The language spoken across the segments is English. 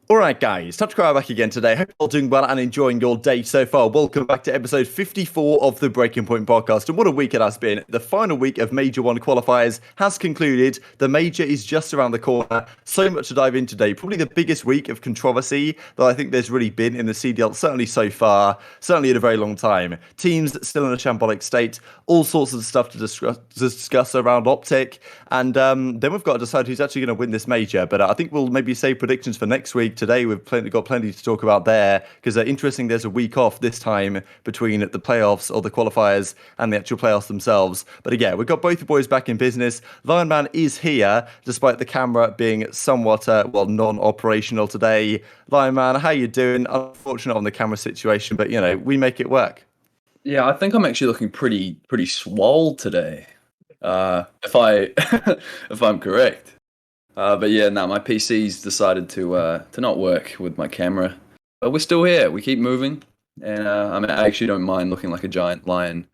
Alright guys, TacticalRab back again today. Hope you're all doing well and enjoying your day so far. Welcome back to episode 54 of the Breaking Point podcast. And what a week it has been. The final week of Major 1 qualifiers has concluded. The Major is just around the corner. So much to dive in today. Probably the biggest week of controversy that I think there's really been in the CDL, certainly so far, certainly in a very long time. Teams still in a shambolic state, all sorts of stuff to discuss around OpTic. And then we've got to decide who's actually going to win this Major. But I think we'll maybe save predictions for next week. Today we've got plenty to talk about there because interesting. There's a week off this time between the playoffs or the qualifiers and the actual playoffs themselves. But again, we've got both the boys back in business. Lionman is here despite the camera being somewhat non-operational today. Lionman, how you doing? Unfortunate on the camera situation, but we make it work. Yeah, I think I'm actually looking pretty swole today. If I'm correct. But yeah, no, my PC's decided to not work with my camera. But we're still here. We keep moving. And I actually don't mind looking like a giant lion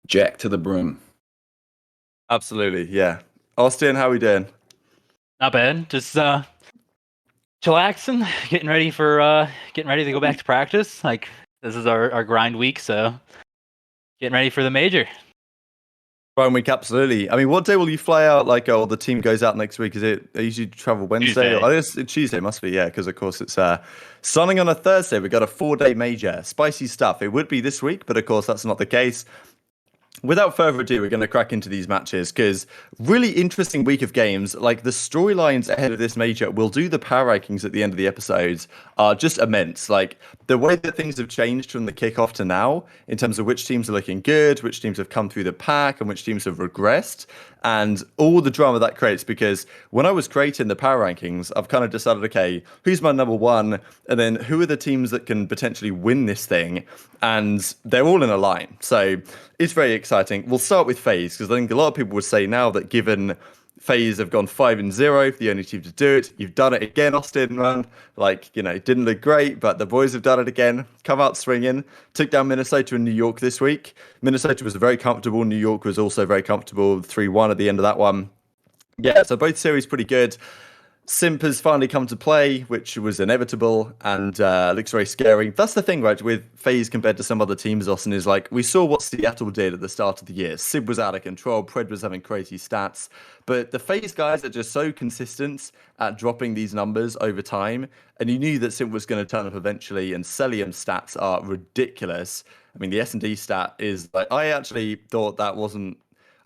jacked to the brim. Absolutely, yeah. Austin, how we doing? Not bad. Just chillaxing, getting ready to go back to practice. Like this is our grind week, so getting ready for the major. Grind week, absolutely. I mean, what day will you fly out? Like, or the team goes out next week? Is it they usually travel Wednesday? Tuesday. I guess it's Tuesday, must be, yeah, because of course it's sunning on a Thursday. We've got a 4-day major, spicy stuff. It would be this week, but of course that's not the case. Without further ado, we're going to crack into these matches because really interesting week of games. Like the storylines ahead of this major, we'll do the power rankings at the end of the episodes, are just immense. Like the way that things have changed from the kickoff to now in terms of which teams are looking good, which teams have come through the pack, and which teams have regressed, and all the drama that creates. Because when I was creating the power rankings, I've kind of decided, okay, who's my number one, and then who are the teams that can potentially win this thing, and they're all in a line. So it's very exciting. We'll start with FaZe because I think a lot of people would say now that given FaZe have gone 5-0, the only team to do it, you've done it again, Austin, man. Like, didn't look great, but the boys have done it again. Come out swinging. Took down Minnesota and New York this week. Minnesota was very comfortable. New York was also very comfortable. 3-1 at the end of that one. Yeah, so both series pretty good. Simp has finally come to play, which was inevitable and looks very scary. That's the thing, right, with FaZe compared to some other teams, Austin, is like, we saw what Seattle did at the start of the year. Sib was out of control, Pred was having crazy stats, but the FaZe guys are just so consistent at dropping these numbers over time, and you knew that Simp was going to turn up eventually, and Celium's stats are ridiculous. I mean, the S&D stat is, like, I actually thought that wasn't,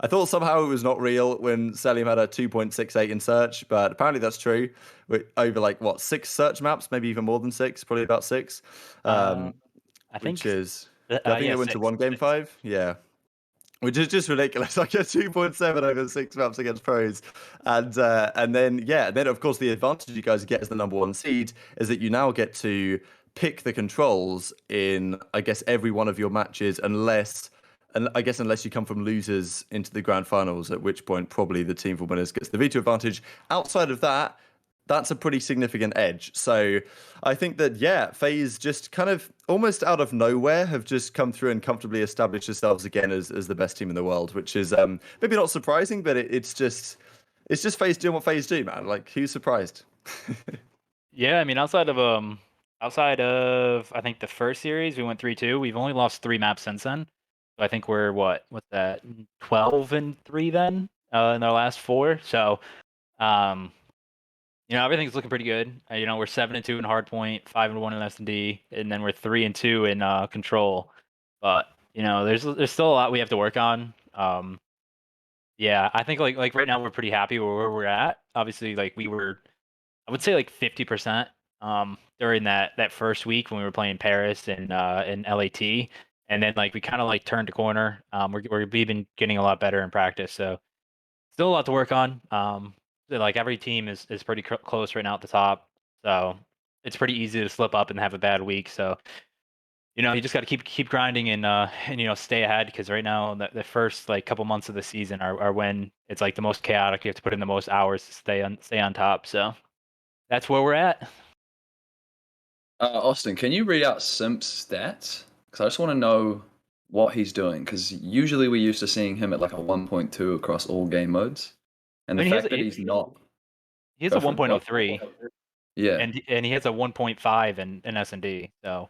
I thought somehow it was not real when Celium had a 2.68 in search, but apparently that's true. Over 6 search maps, maybe even more than 6, probably about 6. I think which is, I think they went to 1 game 5. Yeah. Which is just ridiculous. Like a 2.7 over 6 maps against pros. And then of course the advantage you guys get as the number 1 seed is that you now get to pick the controls in, I guess, every one of your matches unless you come from losers into the grand finals, at which point probably the team for winners gets the veto advantage. Outside of that, that's a pretty significant edge. So I think that, yeah, FaZe just kind of almost out of nowhere have just come through and comfortably established themselves again as the best team in the world, which is maybe not surprising, but it's just FaZe doing what FaZe do, man. Like, who's surprised? Yeah, I mean, outside of I think the first series we went 3-2. We've only lost 3 maps since then. I think we're what's that 12-3 then in our last 4. So, everything's looking pretty good. We're 7-2 in hardpoint, 5-1 in S&D, and then we're 3-2 in control. But there's still a lot we have to work on. Yeah, I think like right now we're pretty happy where we're at. Obviously, like I would say like 50% during that first week when we were playing Paris and LAT. And then we kind of turned a corner. We've been getting a lot better in practice. So still a lot to work on. Every team is pretty close right now at the top. So it's pretty easy to slip up and have a bad week. So you just got to keep grinding and stay ahead, because right now the first couple months of the season are when it's the most chaotic. You have to put in the most hours to stay on top. So that's where we're at. Austin, can you read out Simp's stats? Because I just want to know what he's doing. Because usually we're used to seeing him at a 1.2 across all game modes. And the fact that he's not... He has a 1.03. Yeah. and he has a 1.5 in S&D. So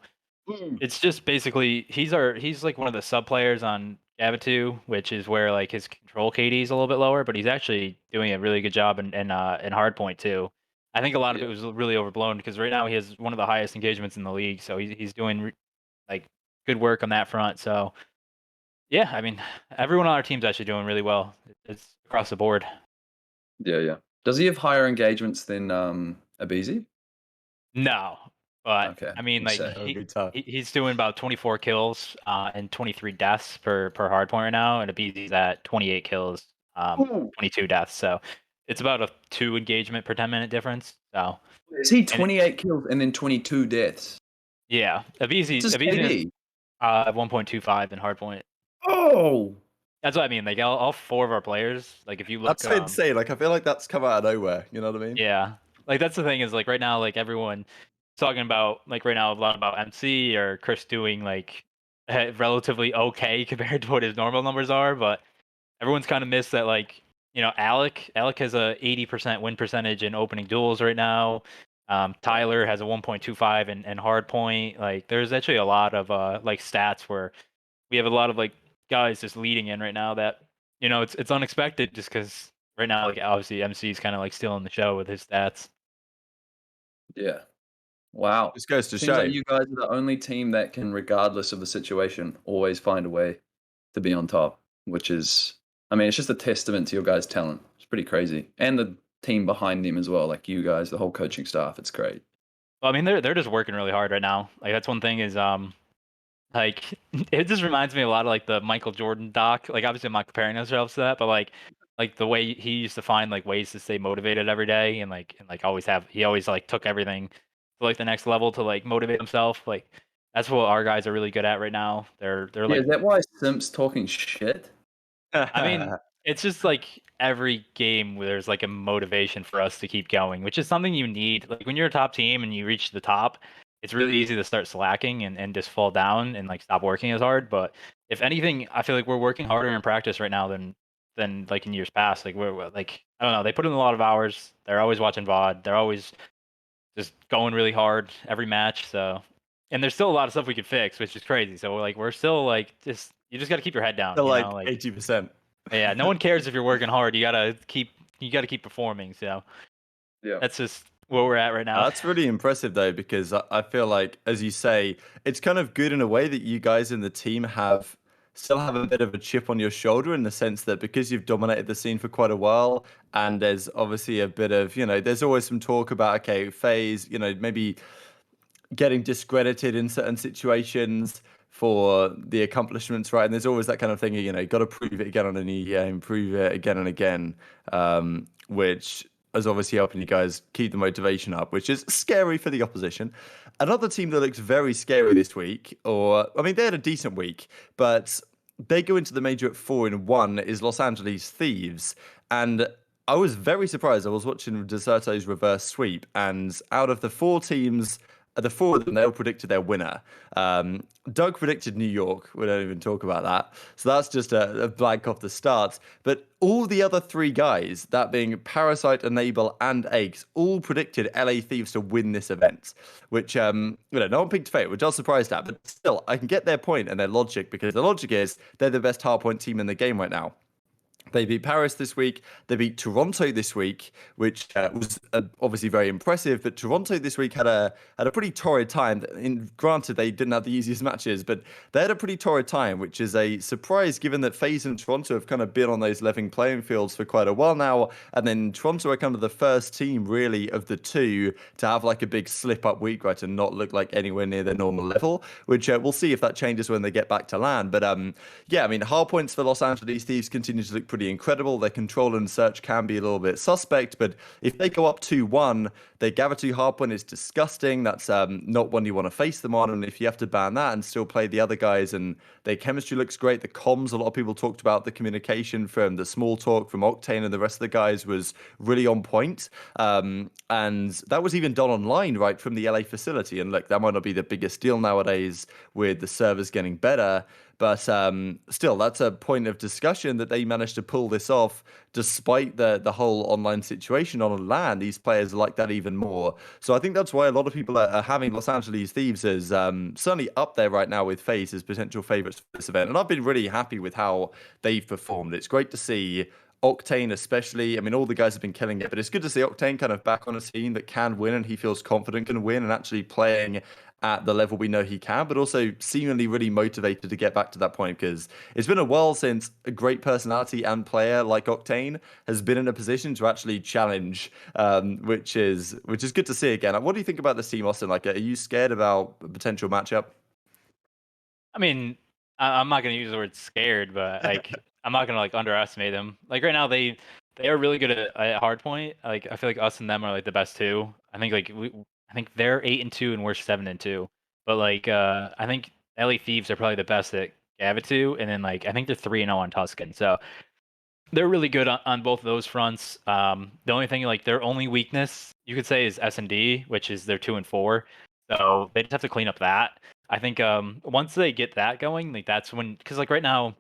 it's just basically he's like one of the sub players on GRVTY, which is where like his control KD is a little bit lower, but he's actually doing a really good job in hardpoint too. I think a lot of it was really overblown because right now he has one of the highest engagements in the league, so he's doing like good work on that front. So yeah, I mean everyone on our team's actually doing really well. It's across the board. Yeah. Does he have higher engagements than Abizi? No, but Okay. I mean, like So, That would be tough. he's doing about 24 kills and 23 deaths per hardpoint right now, and Abizi's at 28 kills, 22 deaths. So it's about a 2 engagement per 10-minute difference. So is he and 28 kills and then 22 deaths? yeah, Abizi What's his is KD? 1.25 in hardpoint. Oh! That's what I mean. Like all 4 of our players, like if you look, That's insane. Like I feel like that's come out of nowhere. You know what I mean? yeah, like that's the thing is like right now, like everyone talking about like right now a lot about MC or Chris doing like relatively okay compared to what his normal numbers are, but everyone's kind of missed that like Alec has a 80% win percentage in opening duels right now. Tyler has a 1.25 in hard point. Like there's actually a lot of like stats where we have a lot of like guys just leading in right now that it's unexpected just because right now like obviously MC is kind of like stealing the show with his stats. Yeah. Wow. Just goes to Seems show. like you guys are the only team that can, regardless of the situation, always find a way to be on top, which is, I mean, it's just a testament to your guys' talent. It's pretty crazy. And the team behind them as well, like you guys, the whole coaching staff. It's great. Well, I mean they're just working really hard right now. Like that's one thing is like it just reminds me a lot of like the Michael Jordan doc. Like obviously I'm not comparing ourselves to that, but like the way he used to find like ways to stay motivated every day and always have he always like took everything to like the next level to like motivate himself. Like that's what our guys are really good at right now. They're Yeah, like is that why Simp's talking shit? I mean, it's just like every game where there's like a motivation for us to keep going, which is something you need. Like when you're a top team and you reach the top, it's really easy to start slacking and just fall down and like stop working as hard. But if anything, I feel like we're working harder in practice right now than like in years past. Like we're like I don't know, they put in a lot of hours. They're always watching VOD. They're always just going really hard every match. So and there's still a lot of stuff we could fix, which is crazy. So we're still like just you just got to keep your head down, Still like like 80%. yeah, no one cares if you're working hard. You gotta keep performing. So Yeah. that's just where we're at right now. That's really impressive though, because I feel like, as you say, it's kind of good in a way that you guys in the team still have a bit of a chip on your shoulder in the sense that because you've dominated the scene for quite a while, and there's obviously a bit of, there's always some talk about, okay, FaZe, maybe getting discredited in certain situations for the accomplishments, right? And there's always that kind of thing, got to prove it again on a new game, prove it again and again, which is obviously helping you guys keep the motivation up, which is scary for the opposition. Another team that looks very scary this week, they had a decent week, but they go into the major at 4-1, is Los Angeles Thieves. And I was very surprised. I was watching Deserto's reverse sweep, and out of the 4 teams, the 4 of them, they all predicted their winner. Doug predicted New York. We don't even talk about that. So that's just a blank off the start. But all the other 3 guys, that being Parasite, Enable, and Eggs, all predicted LA Thieves to win this event, which, no one picked fate, which I was surprised at. But still, I can get their point and their logic, because the logic is they're the best hardpoint team in the game right now. They beat Paris this week. They beat Toronto this week, which was obviously very impressive. But Toronto this week had a pretty torrid time. Granted, they didn't have the easiest matches, but they had a pretty torrid time, which is a surprise given that FaZe and Toronto have kind of been on those leveling playing fields for quite a while now. And then Toronto are kind of the first team, really, of the 2 to have like a big slip-up week, right, and not look like anywhere near their normal level, which we'll see if that changes when they get back to LAN. But yeah, I mean, hard points for Los Angeles Thieves continue to look pretty incredible. Their control and search can be a little bit suspect, but if they go up 2-1, their GRVTY hardpoint is disgusting. That's not one you want to face them on, and if you have to ban that and still play the other guys, and their chemistry looks great, the comms, a lot of people talked about the communication from the small talk from Octane and the rest of the guys was really on point, and that was even done online, right, from the LA facility. And look, that might not be the biggest deal nowadays with the servers getting better, But still, that's a point of discussion that they managed to pull this off despite the whole online situation on LAN. These players like that even more. So I think that's why a lot of people are having Los Angeles Thieves as certainly up there right now with FaZe as potential favorites for this event. And I've been really happy with how they've performed. It's great to see Octane especially. I mean, all the guys have been killing it, but it's good to see Octane kind of back on a team that can win and he feels confident can win and actually playing at the level we know he can, but also seemingly really motivated to get back to that point because it's been a while since a great personality and player like Octane has been in a position to actually challenge, which is good to see again. What do you think about this team, Austin? Like, are you scared about a potential matchup? I mean, I'm not gonna use the word scared, but like I'm not gonna like underestimate them. Like right now, they are really good at hardpoint. Like I feel like us and them are like the best two. I think I think they're 8-2 and we're 7-2. But like I think LA Thieves are probably the best at GRVTY, and then like I think they're 3-0 on Tuscan. So they're really good on both of those fronts. The only thing like their only weakness you could say is S&D, which is they're 2-4. So they just have to clean up that. I think once they get that going, like that's when, because like right now,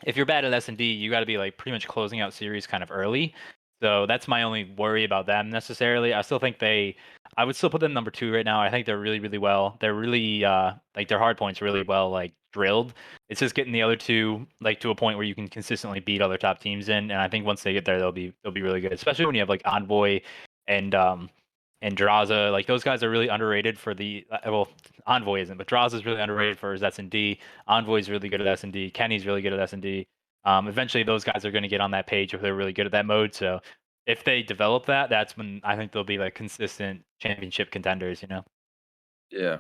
if you're bad at S&D, you got to be like pretty much closing out series kind of early. So that's my only worry about them necessarily. I still think I would still put them number 2 right now. I think they're really, really well. They're really like their hard points really well like drilled. It's just getting the other two like to a point where you can consistently beat other top teams in. And I think once they get there, they'll be really good. Especially when you have like Envoy and Draza. Like those guys are really underrated for the well, Envoy isn't, but Draza is really underrated for his S&D. Envoy is really good at S&D. Kenny's really good at S&D. Eventually, those guys are going to get on that page if they're really good at that mode. So if they develop that, that's when I think they'll be like consistent championship contenders. You know. Yeah.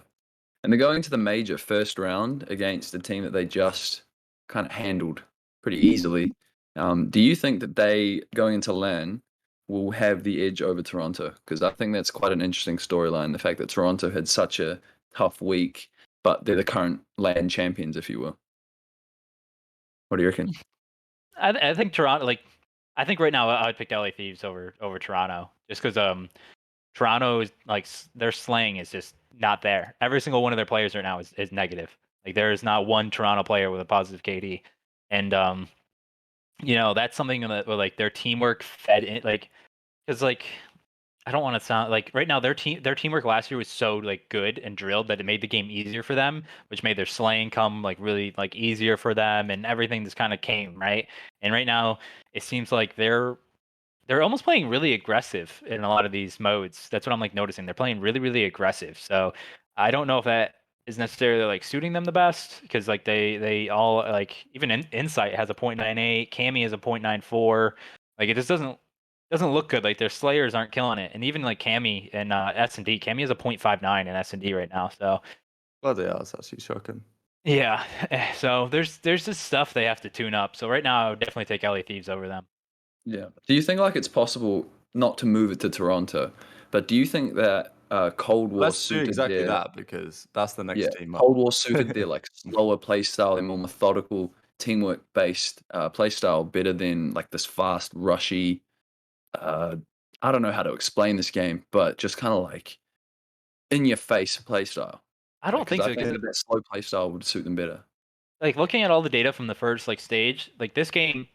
And they're going to the major first round against a team that they just kind of handled pretty easily. Do you think that they, going into LAN, will have the edge over Toronto? Because I think that's quite an interesting storyline. The fact that Toronto had such a tough week, but they're the current LAN champions, if you will. What do you reckon? I think Toronto. Like, I think right now I would pick LA Thieves over Toronto, just because Toronto is like their slang is just not there. Every single one of their players right now is negative. Like there is not one Toronto player with a positive KD, and you know that's something that where, like their teamwork fed in. Like because like I don't want to sound like right now their teamwork last year was so like good and drilled that it made the game easier for them, which made their slaying come like really like easier for them, and everything just kind of came right. And right now it seems like they're almost playing really aggressive in a lot of these modes. That's what I'm like noticing. They're playing really, really aggressive. So I don't know if that is necessarily like suiting them the best because like they all like even Insight has a 0.98, Cammy has a 0.94. Like it just doesn't look good. Like their Slayers aren't killing it, and even like Cammy and S&D, Cammy has a 0.59 in S&D right now. So Bloody hell, that's actually shocking. yeah, so there's just stuff they have to tune up. So right now I would definitely take LA Thieves over them. Yeah. Do you think like it's possible not to move it to Toronto, but do you think that Cold War Let's do suited exactly their that because that's the yeah next team up. Cold War suited their like slower play style and more methodical teamwork based play style better than like this fast rushy uh I don't know how to explain this game, but just kind of like in your face play style. I don't Because think I so think because that slow play style would suit them better. like looking at all the data from the first like stage, like this game,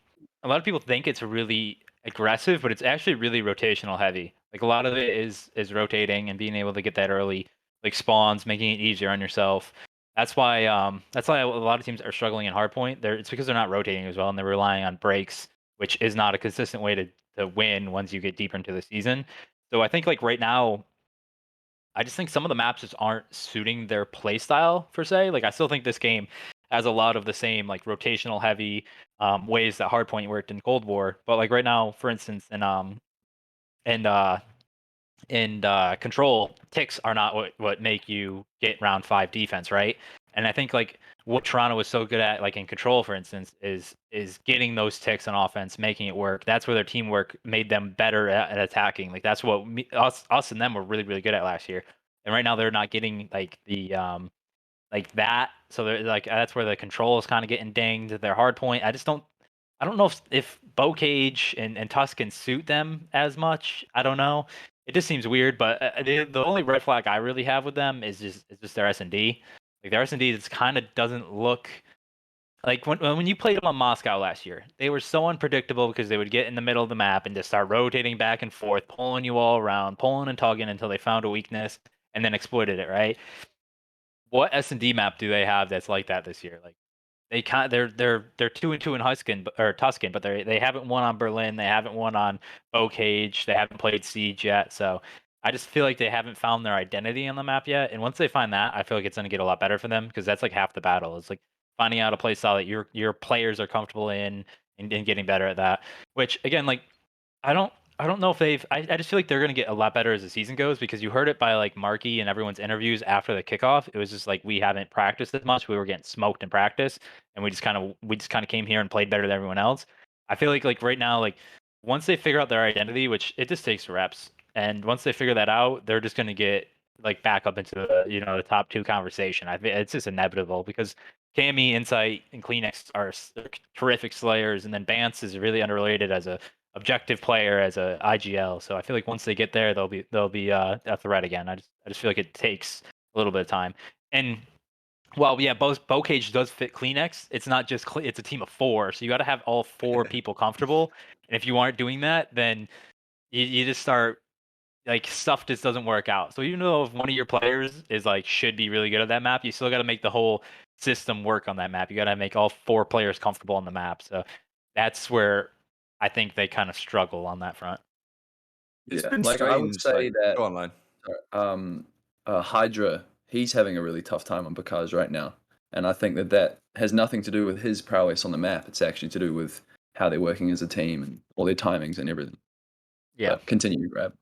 a lot of people think it's really aggressive, but it's actually really rotational heavy. Like a lot of it is rotating and being able to get that early like spawns, making it easier on yourself. That's why a lot of teams are struggling in hardpoint. It's because they're not rotating as well and they're relying on breaks, which is not a consistent way to win once you get deeper into the season. So I think like right now I just think some of the maps just aren't suiting their play style per se. Like I still think this game has a lot of the same like rotational heavy ways that Hardpoint worked in Cold War. But like right now, for instance, and Control, ticks are not what make you get round 5 defense, right? And I think like what Toronto was so good at, like in Control, for instance, is getting those ticks on offense, making it work. That's where their teamwork made them better at attacking. Like that's what us and them were really really good at last year. And right now they're not getting like the like that. So they're like that's where the Control is kind of getting dinged. Their hard point. I don't know if Bow Cage and Tusk can suit them as much. I don't know. It just seems weird. But the only red flag I really have with them is just their S&D. Like their S&D just kind of doesn't look Like when you played them on Moscow last year, they were so unpredictable because they would get in the middle of the map and just start rotating back and forth, pulling you all around, pulling and tugging until they found a weakness and then exploited it, right? What S&D map do they have that's like that this year? Like they're 2-2 in Tuscan, but they haven't won on Berlin, they haven't won on Cage, they haven't played Siege yet. So I just feel like they haven't found their identity on the map yet. And once they find that, I feel like it's gonna get a lot better for them because that's like half the battle. It's like finding out a play style that your players are comfortable in and getting better at that. Which again, like I don't know if I just feel like they're gonna get a lot better as the season goes because you heard it by like Marky and everyone's interviews after the kickoff. It was just like we haven't practiced as much. We were getting smoked in practice, and we just kind of came here and played better than everyone else. I feel like right now, like once they figure out their identity, which it just takes reps, and once they figure that out, they're just gonna get like back up into the top two conversation. I think it's just inevitable because Cammy, Insight, and Kleenex are terrific slayers, and then Bance is really underrated as a objective player as a IGL. So I feel like once they get there, they'll be a threat again. I just feel like it takes a little bit of time. And while yeah, both Cage does fit Kleenex, it's not just it's a team of four, so you got to have all four people comfortable. And if you aren't doing that, then you just start like stuff just doesn't work out. So even though if one of your players is like should be really good at that map, you still got to make the whole system work on that map. You got to make all four players comfortable on the map. So that's where I think they kind of struggle on that front. It's Yeah, been like I would strange. say that Go on, Line. Hydra, he's having a really tough time on Bakaz right now, and I think that has nothing to do with his prowess on the map. It's actually to do with how they're working as a team and all their timings and everything. Yeah. But continue, Grab.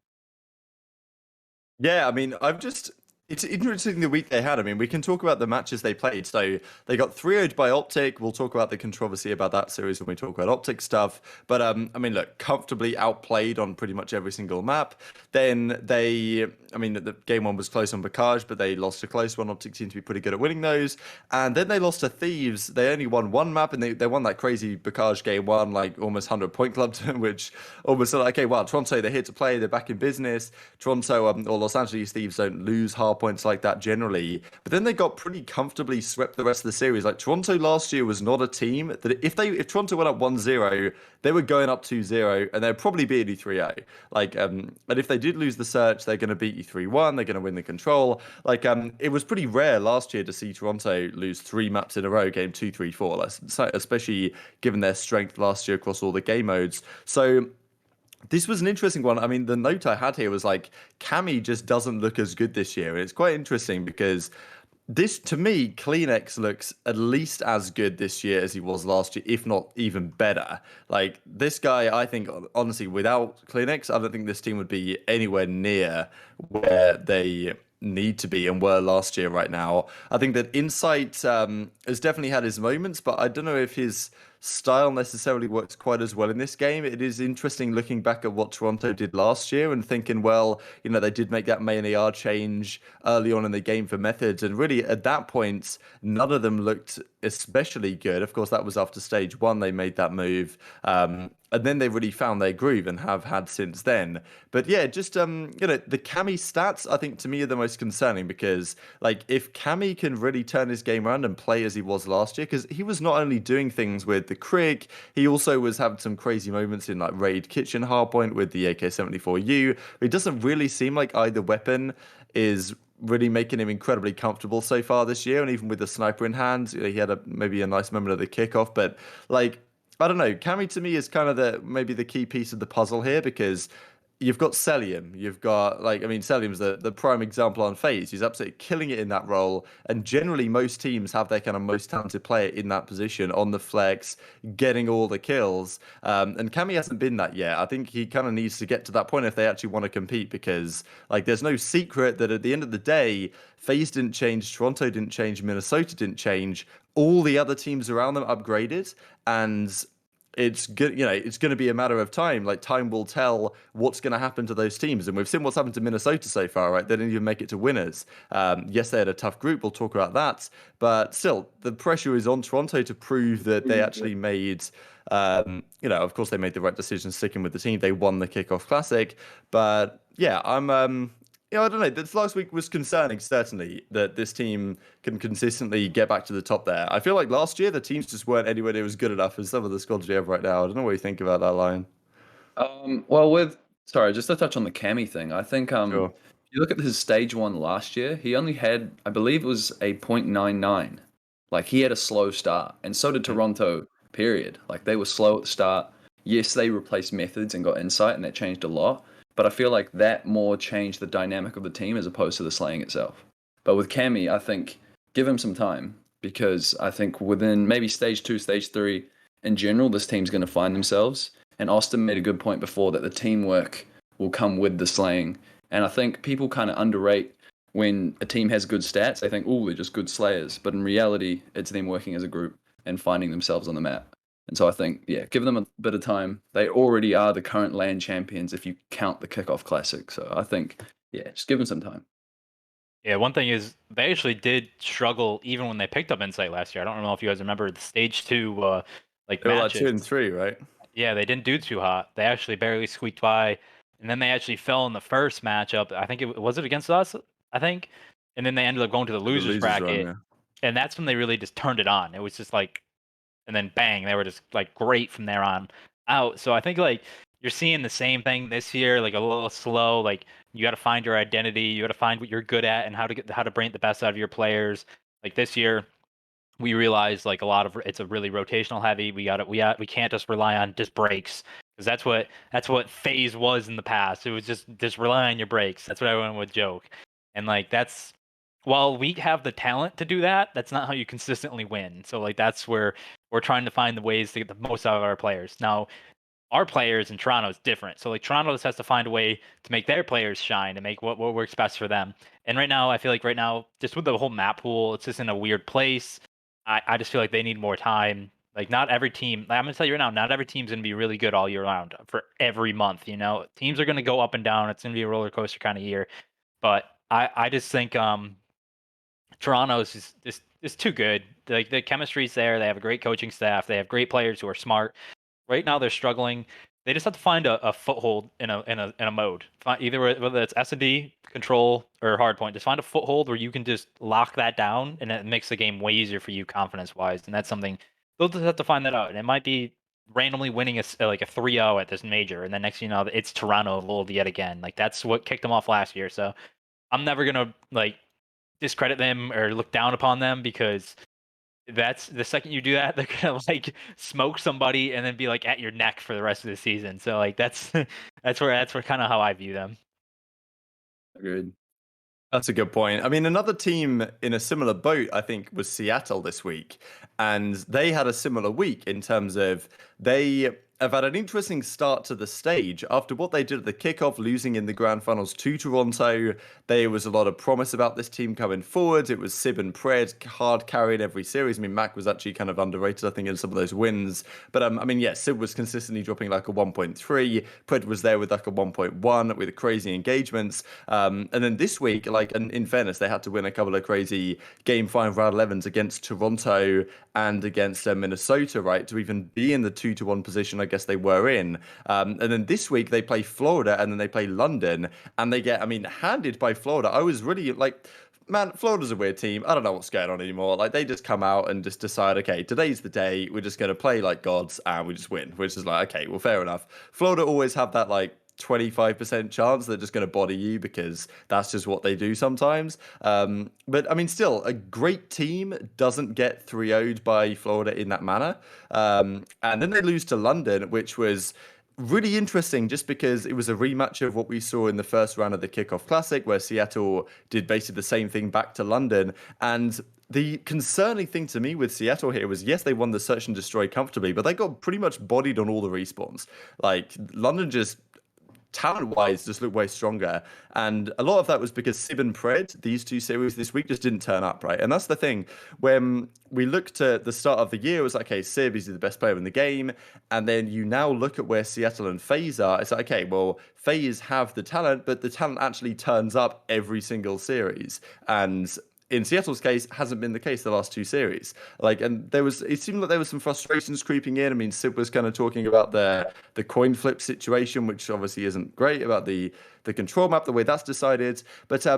Yeah, I mean, it's interesting the week they had. I mean, we can talk about the matches they played. So they got 3-0'd by OpTic. We'll talk about the controversy about that series when we talk about OpTic stuff. But I mean, look, comfortably outplayed on pretty much every single map. Then I mean, the game one was close on Bacage, but they lost a close one. OpTic seemed to be pretty good at winning those. And then they lost to Thieves. They only won one map, and they won that crazy Bacage game one, like almost 100-point club, which almost like, okay, wow, Toronto, they're here to play. They're back in business. Toronto or Los Angeles Thieves don't lose hard points like that generally. But then they got pretty comfortably swept the rest of the series. Like Toronto last year was not a team that if Toronto went up 1-0, they were going up 2-0 and they'd probably beat you 3-0. Like and if they did lose the search, they're going to beat you 3-1. They're going to win the control. Like it was pretty rare last year to see Toronto lose 3 maps in a row, game 2, 3, 4. Like, especially given their strength last year across all the game modes. So this was an interesting one. I mean, the note I had here was like, Cammy just doesn't look as good this year. And it's quite interesting because this, to me, Kleenex looks at least as good this year as he was last year, if not even better. Like, this guy, I think, honestly, without Kleenex, I don't think this team would be anywhere near where they need to be and were last year right now. I think that Insight has definitely had his moments, but I don't know if his style necessarily works quite as well in this game. It is interesting looking back at what Toronto did last year and thinking, well, they did make that main AR change early on in the game for methods, and really at that point, none of them looked especially good. Of course, that was after stage one they made that move. And then they really found their groove and have had since then. But yeah, just the Cammy stats I think to me are the most concerning because like if Cammy can really turn his game around and play as he was last year, because he was not only doing things with the Krig, he also was having some crazy moments in like Raid Kitchen Hardpoint with the AK-74U. It doesn't really seem like either weapon is really making him incredibly comfortable so far this year, and even with the sniper in hand, he had maybe a nice moment at the kickoff, but like I don't know. Cammy to me is kind of maybe the key piece of the puzzle here because you've got Celium. You've got Celium's the prime example on FaZe. He's absolutely killing it in that role. And generally most teams have their kind of most talented player in that position on the flex, getting all the kills. And Cammy hasn't been that yet. I think he kind of needs to get to that point if they actually want to compete because like there's no secret that at the end of the day, FaZe didn't change, Toronto didn't change, Minnesota didn't change. All the other teams around them upgraded, and it's good. It's going to be a matter of time. Like time will tell what's going to happen to those teams, and we've seen what's happened to Minnesota so far. Right, they didn't even make it to winners. Yes, they had a tough group. We'll talk about that, but still, the pressure is on Toronto to prove that they actually made. Of course, they made the right decision sticking with the team. They won the kickoff classic, but yeah, I'm I don't know. This last week was concerning, certainly, that this team can consistently get back to the top there. I feel like last year the teams just weren't anywhere near as good enough as some of the squads we have right now. I don't know what you think about that line. Well, sorry, just to touch on the Cammy thing, I think Sure. if you look at his stage one last year, he only had, I believe it was a 0.99. Like he had a slow start, and so did Toronto, period. Like they were slow at the start. Yes, they replaced methods and got insight, and that changed a lot. But I feel like that more changed the dynamic of the team as opposed to the slaying itself. But with Cammy, I think give him some time because I think within maybe stage 2, stage 3, in general, this team's going to find themselves. And Austin made a good point before that the teamwork will come with the slaying. And I think people kind of underrate when a team has good stats. They think, oh, they're just good slayers. But in reality, it's them working as a group and finding themselves on the map. And so I think, yeah, give them a bit of time. They already are the current LAN champions if you count the Kickoff Classic. So I think, yeah, just give them some time. Yeah, one thing is they actually did struggle even when they picked up Insight last year. I don't know if you guys remember the stage 2 like They were like matches. 2 and 3, right? Yeah, they didn't do too hot. They actually barely squeaked by, and then they actually fell in the first matchup. I think it was it against us. I think, and then they ended up going to the The losers losers run, bracket, yeah. and that's when they really just turned it on. It was just like, and then bang, they were just like great from there on out. So I think like you're seeing the same thing this year, like a little slow. Like you got to find your identity, you got to find what you're good at, and how to bring the best out of your players. Like this year, we realized like a lot of it's a really rotational heavy. We can't just rely on just breaks because that's what FaZe was in the past. It was just rely on your breaks. That's what everyone would joke, and like that's while we have the talent to do that, that's not how you consistently win. So like that's where we're trying to find the ways to get the most out of our players. Now our players in Toronto is different. So like Toronto just has to find a way to make their players shine and make what works best for them. And right now, I feel like right now, just with the whole map pool, it's just in a weird place. I just feel like they need more time. Like not every team, I'm gonna tell you right now, not every team's gonna be really good all year round for every month. Teams are gonna go up and down. It's gonna be a roller coaster kind of year. But I just think Toronto's is too good. Like the chemistry's there. They have a great coaching staff. They have great players who are smart. Right now they're struggling. They just have to find a foothold in a mode. Either whether it's S&D, control, or hardpoint. Just find a foothold where you can just lock that down, and it makes the game way easier for you confidence wise. And that's something they'll just have to find that out. And it might be randomly winning like a 3-0 at this major, and then next it's Toronto of old yet again. Like that's what kicked them off last year. So I'm never gonna like discredit them or look down upon them because that's the second you do that, they're gonna like smoke somebody and then be like at your neck for the rest of the season. So like that's that's where kind of how I view them. Agreed. That's a good point. I mean, another team in a similar boat, I think, was Seattle this week. And they had a similar week in terms of they have had an interesting start to the stage. After what they did at the kickoff, losing in the grand finals to Toronto, there was a lot of promise about this team coming forward. It was Sib and Pred hard carrying every series. I mean, Mac was actually kind of underrated, I think, in some of those wins. But I mean, yeah, Sib was consistently dropping like a 1.3. Pred was there with like a 1.1 with crazy engagements. And then this week, like, and in fairness, they had to win a couple of crazy game 5 round 11s against Toronto and against Minnesota, right, to even be in the 2-1 position I guess they were in. And then this week they play Florida and then they play London and they get, I mean, handed by Florida. I was really like, man, Florida's a weird team. I don't know what's going on anymore. Like they just come out and just decide, okay, today's the day. We're just going to play like gods and we just win, which is like, okay, well, fair enough. Florida always have that like 25% chance they're just going to body you because that's just what they do sometimes. But I mean, still, a great team doesn't get 3-0'd by Florida in that manner. And then they lose to London, which was really interesting just because it was a rematch of what we saw in the first round of the Kickoff Classic, where Seattle did basically the same thing back to London. And the concerning thing to me with Seattle here was, yes, they won the Search and Destroy comfortably, but they got pretty much bodied on all the respawns. Like, London just talent-wise just looked way stronger. And a lot of that was because Sib and Pred, these two series this week, just didn't turn up, right? And that's the thing. When we looked at the start of the year, it was like, okay, Sib is the best player in the game. And then you now look at where Seattle and FaZe are. It's like, okay, well, FaZe have the talent, but the talent actually turns up every single series. And in Seattle's case, hasn't been the case the last two series. Like, and it seemed like there was some frustrations creeping in. I mean, Sid was kind of talking about the coin flip situation, which obviously isn't great, about the control map, the way that's decided. But I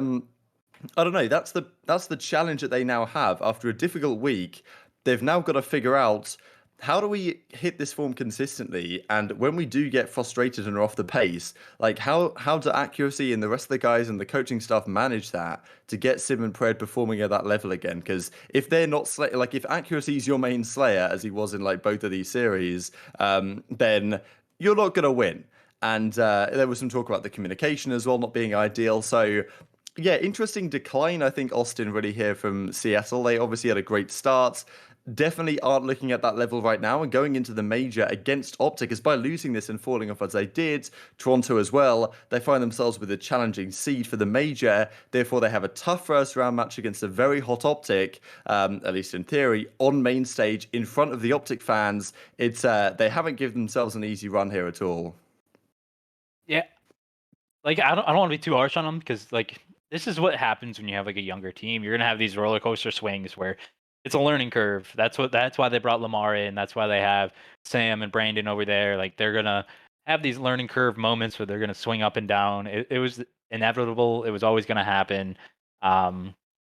don't know. That's the challenge that they now have after a difficult week. They've now got to figure out, how do we hit this form consistently? And when we do get frustrated and are off the pace, like how do Accuracy and the rest of the guys and the coaching staff manage that to get Sim and Pred performing at that level again? Because if they're not like if Accuracy is your main slayer, as he was in like both of these series, then you're not going to win. And there was some talk about the communication as well not being ideal. So yeah, interesting decline, I think, Austin, really here from Seattle. They obviously had a great start. Definitely aren't looking at that level right now. And going into the major against OpTic is by losing this and falling off as they did. Toronto as well. They find themselves with a challenging seed for the major. Therefore, they have a tough first round match against a very hot OpTic, at least in theory, on main stage in front of the OpTic fans. It's they haven't given themselves an easy run here at all. Yeah, like I don't want to be too harsh on them, because like this is what happens when you have like a younger team. You're gonna have these roller coaster swings where it's a learning curve. That's why they brought Lamar in. That's why they have Sam and Brandon over there. Like they're gonna have these learning curve moments where they're gonna swing up and down. It was inevitable. It was always gonna happen. Um,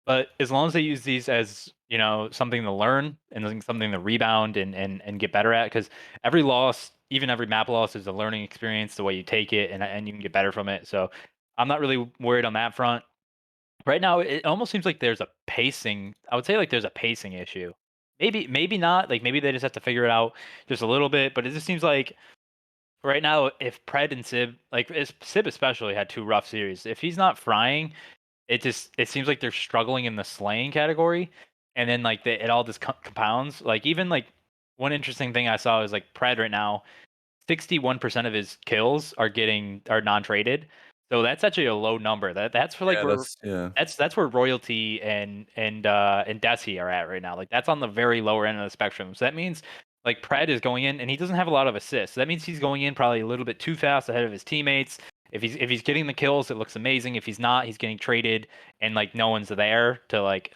but as long as they use these as, you know, something to learn and something to rebound and get better at, because every loss, even every map loss, is a learning experience. The way you take it, and you can get better from it. So I'm not really worried on that front. Right now, it almost seems like there's a pacing. I would say like there's a pacing issue. Maybe not. Like maybe they just have to figure it out just a little bit. But it just seems like right now, if Pred and Sib, like Sib especially, had two rough series. If he's not frying, it seems like they're struggling in the slaying category, and then like it all just compounds. Like even like one interesting thing I saw is like Pred right now, 61% of his kills are non-traded. So that's actually a low number. That's for like that's where Royalty and Desi are at right now. Like that's on the very lower end of the spectrum. So that means like Pred is going in and he doesn't have a lot of assists. That means he's going in probably a little bit too fast ahead of his teammates. If he's getting the kills, it looks amazing. If he's not, he's getting traded and like no one's there to like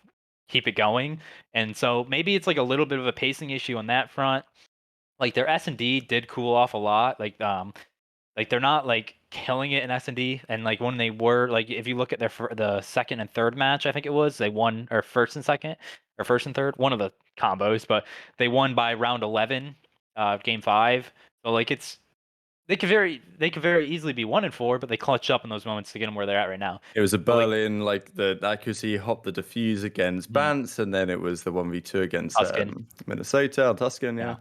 keep it going. And so maybe it's like a little bit of a pacing issue on that front. Like their S&D did cool off a lot. Like they're not like killing it in S&D, and like when they were, like if you look at the second and third match, I think it was, they won, or first and second, or first and third, one of the combos, but they won by round 11, game 5. So like they could very easily be 1-4, but they clutch up in those moments to get them where they're at right now. It was a So, like, Berlin, like the Accuracy hopped the defuse against Bance, and then it was the 1v2 against Tuscan. Minnesota, or Tuscan, yeah.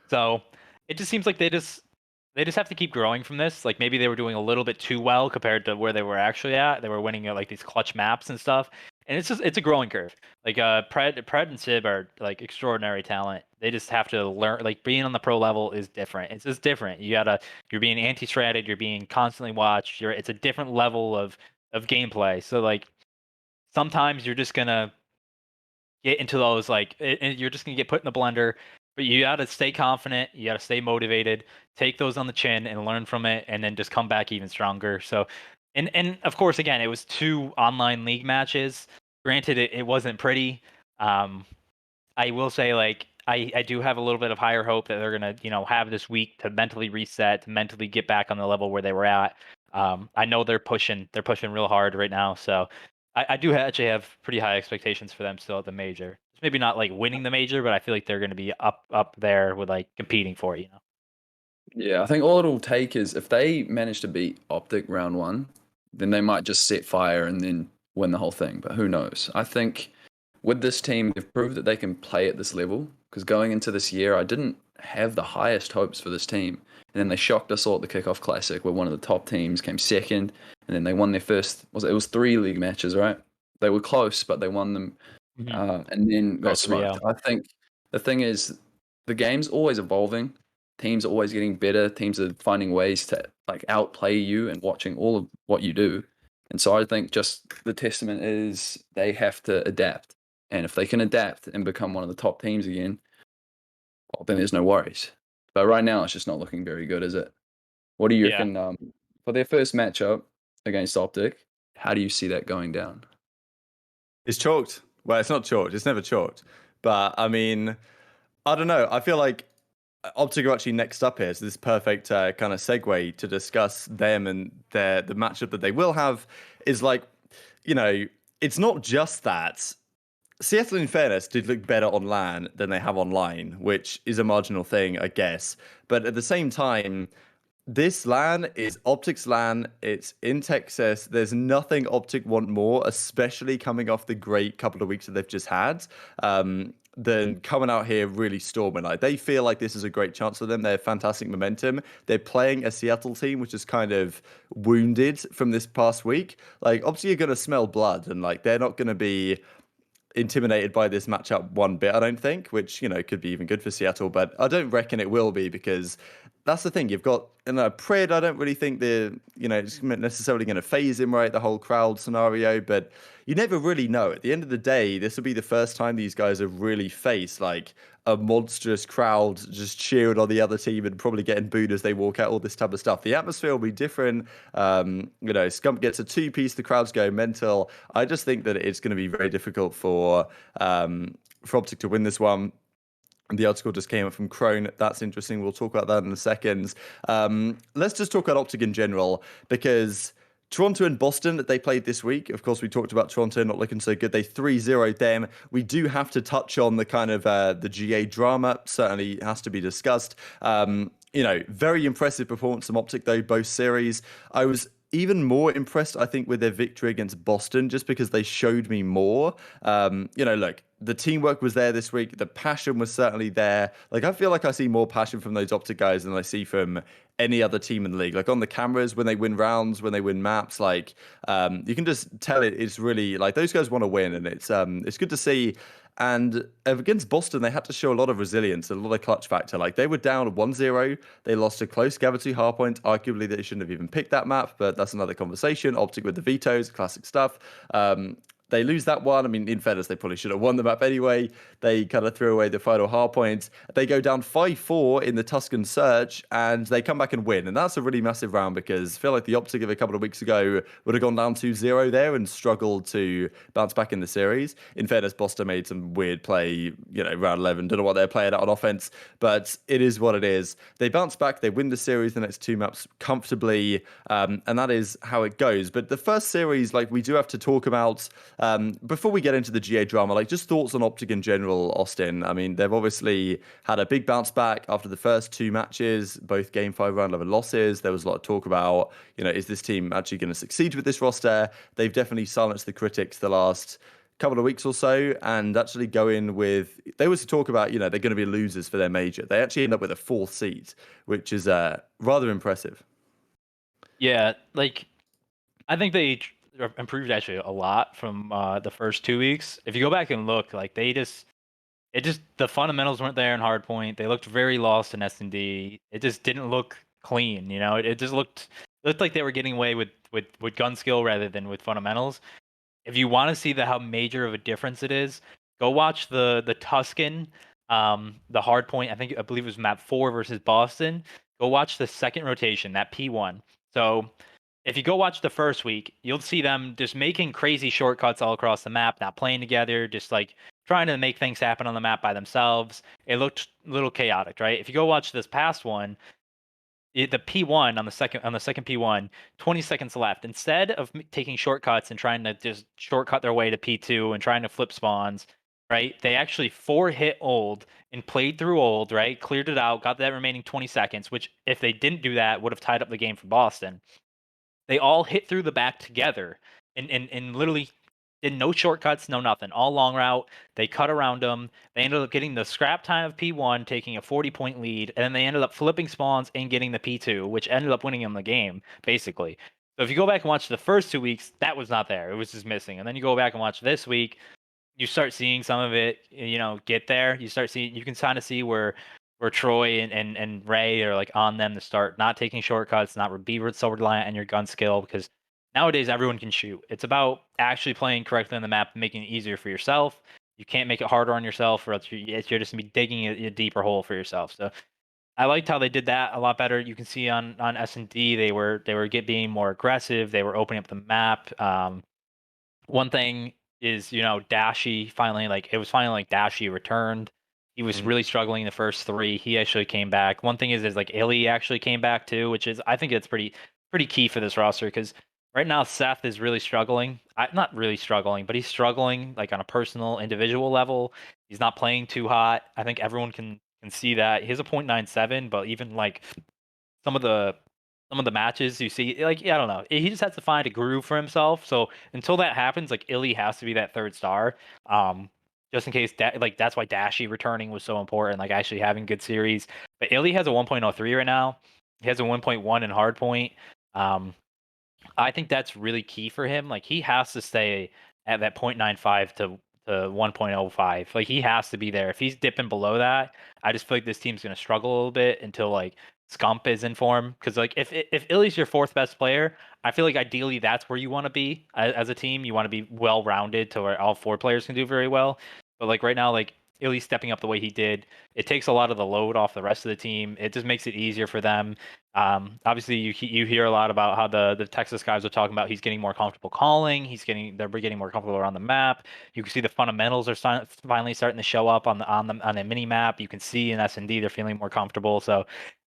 So it just seems like they just have to keep growing from this. Like maybe they were doing a little bit too well compared to where they were actually at. They were winning at like these clutch maps and stuff. And it's a growing curve. Like Pred and Sib are like extraordinary talent. They just have to learn. Like being on the pro level is different. It's just different. You're being anti-stratted. You're being constantly watched. It's a different level of gameplay. So like sometimes you're just gonna get into those like you're just gonna get put in the blender, but you gotta stay confident, you gotta stay motivated, take those on the chin and learn from it, and then just come back even stronger. So and of course, again, it was 2 online league matches. Granted, it wasn't pretty. I will say, like, I do have a little bit of higher hope that they're gonna, you know, have this week to mentally reset, to mentally get back on the level where they were at. I know they're pushing real hard right now, so I do actually have pretty high expectations for them still at the major. Maybe not like winning the major, but I feel like they're going to be up there with like competing for it, you know. Yeah, I think all it'll take is if they manage to beat OpTic round 1, then they might just set fire and then win the whole thing. But who knows? I think with this team, they've proved that they can play at this level. Because going into this year, I didn't have the highest hopes for this team. And then they shocked us all at the Kickoff Classic, where one of the top teams came second. And then they won their first, it was 3 league matches, right? They were close, but they won them. And then got smoked. I think the thing is, the game's always evolving. Teams are always getting better. Teams are finding ways to like outplay you and watching all of what you do. And so I think just the testament is they have to adapt. And if they can adapt and become one of the top teams again, well, then there's no worries. But right now, it's just not looking very good, is it? What do you reckon for their first matchup against OpTic? How do you see that going down? It's chalked. Well, it's not chalked. It's never chalked. But I mean, I don't know. I feel like OpTic are actually next up here, so this is perfect kind of segue to discuss them and the matchup that they will have is like, you know, it's not just that. Seattle, in fairness, did look better on LAN than they have online, which is a marginal thing, I guess. But at the same time, this LAN is OpTic's LAN. It's in Texas. There's nothing OpTic want more, especially coming off the great couple of weeks that they've just had, than coming out here really storming. Like they feel like this is a great chance for them. They have fantastic momentum. They're playing a Seattle team which is kind of wounded from this past week. Like OpTic are gonna smell blood, and like they're not gonna be intimidated by this matchup one bit, I don't think, which, you know, could be even good for Seattle, but I don't reckon it will be because that's the thing. You've got, Prid, I don't really think it's necessarily going to phase him, right? The whole crowd scenario, but you never really know. At the end of the day, this will be the first time these guys have really faced like a monstrous crowd just cheering on the other team and probably getting booed as they walk out, all this type of stuff. The atmosphere will be different. Scump gets a two-piece, the crowd's go mental. I just think that it's going to be very difficult for OpTic to win this one. The article just came up from Crone. That's interesting. We'll talk about that in a second. Let's just talk about OpTic in general, because Toronto and Boston, they played this week. Of course, we talked about Toronto not looking so good. They 3-0'd them. We do have to touch on the kind of the GA drama. Certainly has to be discussed. Very impressive performance from OpTic, though, both series. I was even more impressed, I think, with their victory against Boston, just because they showed me more. Look, the teamwork was there this week. The passion was certainly there. Like, I feel like I see more passion from those OpTic guys than I see from any other team in the league. Like on the cameras, when they win rounds, when they win maps, like you can just tell it's really like those guys want to win, and it's good to see. And against Boston, they had to show a lot of resilience, a lot of clutch factor. Like they were down 1-0. They lost a close GRVTY hardpoint. Arguably, they shouldn't have even picked that map, but that's another conversation. OpTic with the vetoes, classic stuff. They lose that one. I mean, in fairness, they probably should have won the map anyway. They kind of threw away the final hardpoint. They go down 5-4 in the Tuscan Surge, and they come back and win. And that's a really massive round, because I feel like the OpTic of a couple of weeks ago would have gone down 2-0 there and struggled to bounce back in the series. In fairness, Boston made some weird play, round 11. Don't know what they're playing out on offense, but it is what it is. They bounce back. They win the series, the next two maps comfortably, and that is how it goes. But the first series, like, we do have to talk about, before we get into the GA drama, like just thoughts on OpTic in general, Austin. I mean, they've obviously had a big bounce back after the first two matches, both Game 5 round 11 losses. There was a lot of talk about, is this team actually going to succeed with this roster? They've definitely silenced the critics the last couple of weeks or so, and actually go in with, they was to talk about, they're going to be losers for their major. They actually end up with a 4th seed, which is rather impressive. Yeah, like I think they improved actually a lot from the first 2 weeks. If you go back and look, like the fundamentals weren't there in hardpoint. They looked very lost in S&D. It just didn't look clean, It just looked like they were getting away with gun skill rather than with fundamentals. If you want to see how major of a difference it is, go watch the Tuscan, the hardpoint. I believe it was map 4 versus Boston. Go watch the second rotation, that P1. So if you go watch the first week, you'll see them just making crazy shortcuts all across the map, not playing together, just like trying to make things happen on the map by themselves. It looked a little chaotic, right? If you go watch this past one, the P1 on the second P1, 20 seconds left. Instead of taking shortcuts and trying to just shortcut their way to P2 and trying to flip spawns, right? They actually 4-hit ult and played through ult, right? Cleared it out, got that remaining 20 seconds, which if they didn't do that would have tied up the game for Boston. They all hit through the back together and literally did no shortcuts, no nothing. All long route. They cut around them. They ended up getting the scrap time of P1, taking a 40-point lead, and then they ended up flipping spawns and getting the P2, which ended up winning them the game, basically. So if you go back and watch the first 2 weeks, that was not there. It was just missing. And then you go back and watch this week, you start seeing some of it, get there. You can kind of see where Troy and Ray are like on them to start not taking shortcuts, not be so reliant on your gun skill, because nowadays everyone can shoot. It's about actually playing correctly on the map, making it easier for yourself. You can't make it harder on yourself, or else you're just gonna be digging a deeper hole for yourself. So I liked how they did that a lot better. You can see on S&D they were being more aggressive. They were opening up the map. One thing is, Dashy finally, it was finally like Dashy returned. He was really struggling the first three. He actually came back. One thing is like Illy actually came back too, which is I think it's pretty key for this roster because right now Seth is really struggling. Not really struggling, but he's struggling like on a personal, individual level. He's not playing too hot. I think everyone can see that. He has a .97, but even like some of the matches you see, like, yeah, I don't know. He just has to find a groove for himself. So until that happens, like Illy has to be that third star. Um, just in case that's why Dashy returning was so important, like actually having good series. But Illy has a 1.03 right now. He has a 1.1 in hardpoint. Um, I think that's really key for him. Like he has to stay at that .95 to 1.05. Like he has to be there. If he's dipping below that, I just feel like this team's gonna struggle a little bit until like Scump is in form. Because like if Illy's your fourth best player, I feel like ideally that's where you want to be as a team. You want to be well rounded to where all four players can do very well. But like right now, like Illy's stepping up the way he did, it takes a lot of the load off the rest of the team. It just makes it easier for them. Obviously, you hear a lot about how the Texas guys are talking about he's getting more comfortable calling. They're getting more comfortable around the map. You can see the fundamentals are finally starting to show up on the mini map. You can see in S&D they're feeling more comfortable. So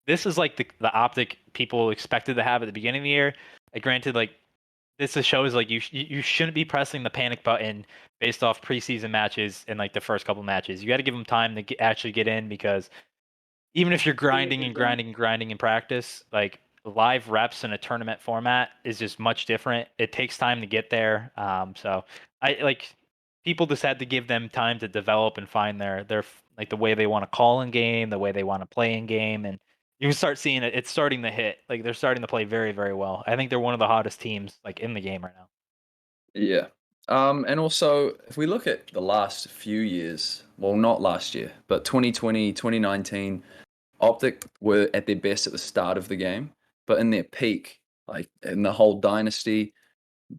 this is like the OpTic people expected to have at the beginning of the year. Granted, like this just shows like you shouldn't be pressing the panic button based off preseason matches and like the first couple matches. You got to give them time to actually get in because even if you're grinding and grinding and grinding in practice, like live reps in a tournament format is just much different. It takes time to get there. So I like people just had to give them time to develop and find their like the way they want to call in game, the way they want to play in game, and you can start seeing it. It's starting to hit. Like they're starting to play very, very well. I think they're one of the hottest teams like in the game right now. Yeah. And also, if we look at the last few years, well, not last year, but 2020, 2019, OpTic were at their best at the start of the game, but in their peak, like in the whole dynasty,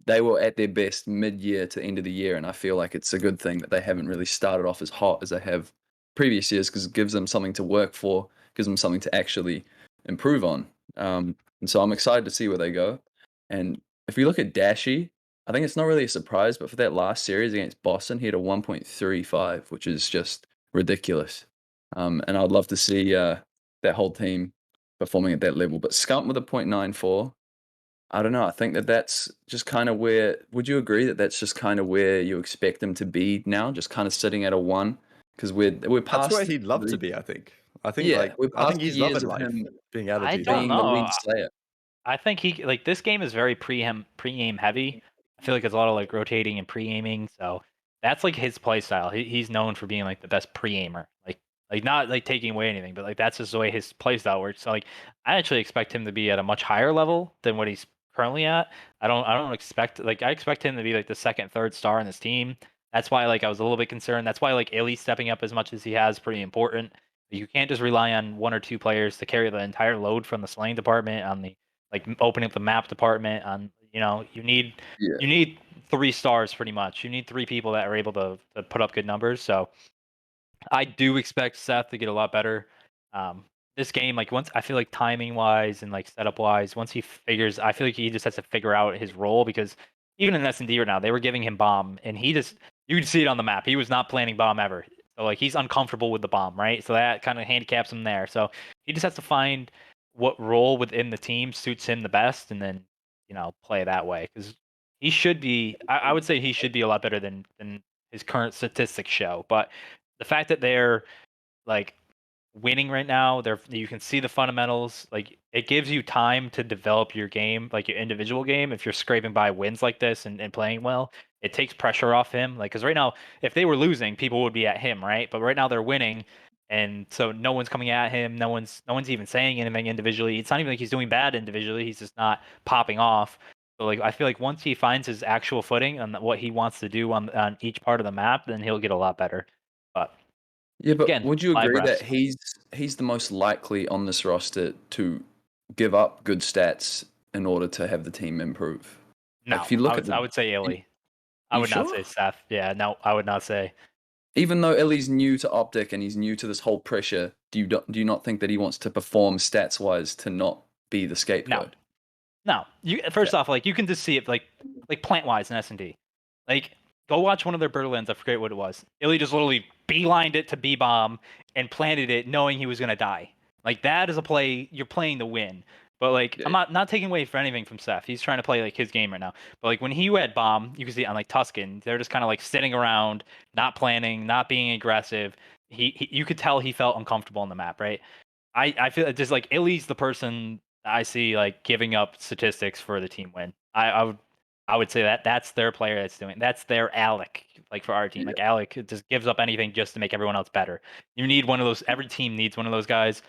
they were at their best mid-year to end of the year, and I feel like it's a good thing that they haven't really started off as hot as they have previous years because it gives them something to work for, gives them something to actually improve on. And so I'm excited to see where they go. And if we look at Dashy, I think it's not really a surprise, but for that last series against Boston, he had a 1.35, which is just ridiculous. And I'd love to see that whole team performing at that level. But Scump with a 0.94, I don't know. I think that that's just kind of where. Would you agree that that's just kind of where you expect them to be now, just kind of sitting at a one? Because we're That's where past he'd love to the be, I think. I think yeah, like we're I think past the he's years loving of life him being able to I do don't that. being the lead know. slayer. I think he like this game is very pre-aim heavy. I feel like it's a lot of like rotating and pre-aiming. So that's like his play style. He's known for being like the best pre-aimer. Like not like taking away anything, but like that's just the way his play style works. So like I actually expect him to be at a much higher level than what he's currently at. I don't expect like I expect him to be like the second, third star in this team. That's why like I was a little bit concerned. That's why like Illy stepping up as much as he has pretty important. You can't just rely on one or two players to carry the entire load from the slaying department on the like opening up the map department on Yeah, you need three stars pretty much. You need three people that are able to put up good numbers. So I do expect Seth to get a lot better. This game, like once I feel like timing wise and like setup wise, once he figures, I feel like he just has to figure out his role because even in S&D right now, they were giving him bomb and he just you could see it on the map. He was not planning bomb ever. So like he's uncomfortable with the bomb, right? So that kind of handicaps him there. So he just has to find what role within the team suits him the best and then, play that way. Because he should be I would say he should be a lot better than his current statistics show. But the fact that they're like winning right now, you can see the fundamentals. Like it gives you time to develop your game, like your individual game. If you're scraping by wins like this and playing well, it takes pressure off him. Like because right now, if they were losing, people would be at him, right? But right now they're winning, and so no one's coming at him. No one's even saying anything individually. It's not even like he's doing bad individually. He's just not popping off. So like I feel like once he finds his actual footing on what he wants to do on each part of the map, then he'll get a lot better. But yeah. But again, would you live agree that reps. he's the most likely on this roster to give up good stats in order to have the team improve? Like No, if you I look at would the, I would say Illy. I you would not sure? say Seth. Yeah, no, I would not say. Even though Ellie's new to OpTic and he's new to this whole pressure, do you not think that he wants to perform stats wise to not be the No, scapegoat? no. You Okay. first off, like you can just see it like plant wise in S&D. Like go watch one of their Berlins. I forget what it was. Illy just literally beelined it to B-bomb and planted it knowing he was going to die. Like, that is a play. You're playing to win. But, like, Yeah. I'm not taking away for anything from Seth. He's trying to play, like, his game right now. But, like, when he had bomb, you can see on, like, Tuscan, they're just kind of, like, sitting around, not planning, not being aggressive. You could tell he felt uncomfortable on the map, right? I feel just like Illy's the person I see, like, giving up statistics for the team win. I would say that's their player that's doing. That's their Alec, like, for our team. Yeah. Like, Alec just gives up anything just to make everyone else better. You need one of those. Every team needs one of those guys.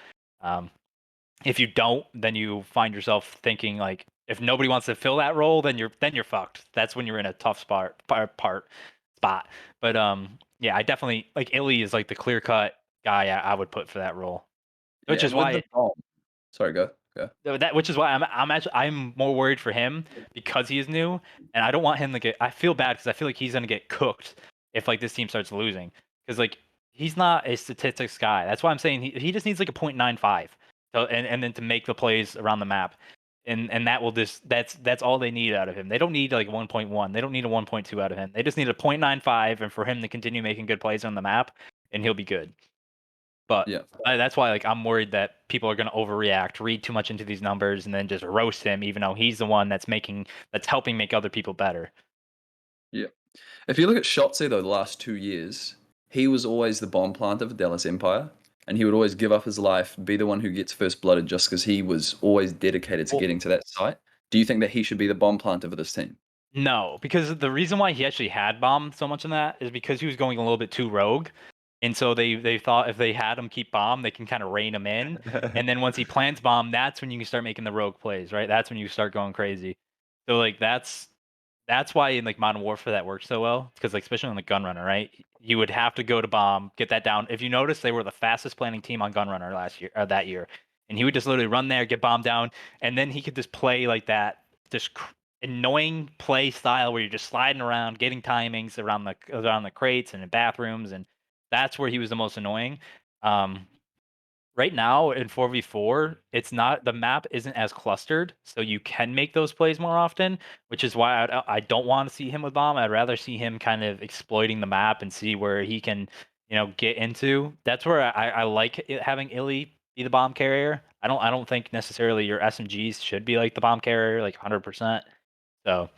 If you don't, then you find yourself thinking, like, if nobody wants to fill that role, then you're fucked. That's when you're in a tough spot. But yeah, I definitely, like, Illy is like the clear cut guy I would put for that role. Which Yeah, is and with why the bomb. Sorry, go. which is why I'm more worried for him because he is new, and I don't want him to get. I feel bad because I feel like he's gonna get cooked if, like, this team starts losing, because, like, he's not a statistics guy. That's why I'm saying he just needs like a 0.95, and then to make the plays around the map, and that will just that's all they need out of him. They don't need like 1.1. They don't need a 1.2 out of him. They just need a 0.95, and for him to continue making good plays on the map, and he'll be good. But Yeah. that's why, like, I'm worried that people are going to overreact, read too much into these numbers, and then just roast him, even though he's the one that's helping make other people better. Yeah. If you look at Shotzzy, though, the last 2 years, he was always the bomb planter for Dallas Empire, and he would always give up his life, be the one who gets first blooded, just because he was always dedicated to Well, getting to that site. Do you think that he should be the bomb planter for this team? no, because the reason why he actually had bomb so much in that is because he was going a little bit too rogue. And so they thought if they had him keep bomb, they can kind of rein him in. And then once he plants bomb, that's when you can start making the rogue plays, right? That's when you start going crazy. So, like, that's why in, like, Modern Warfare that works so well, because, like, especially on the Gunrunner, right? You would have to go to bomb, get that down. If you notice, they were the fastest planning team on Gunrunner that year, and he would just literally run there, get bomb down, and then he could just play like that, just annoying play style where you're just sliding around, getting timings around the crates and in bathrooms, and that's where he was the most annoying. Right now in 4v4, the map isn't as clustered, so you can make those plays more often, which is why I don't want to see him with bomb. I'd rather see him kind of exploiting the map and see where he can, get into. That's where I like having Illy be the bomb carrier. I don't think necessarily your SMGs should be like the bomb carrier, like 100%. So,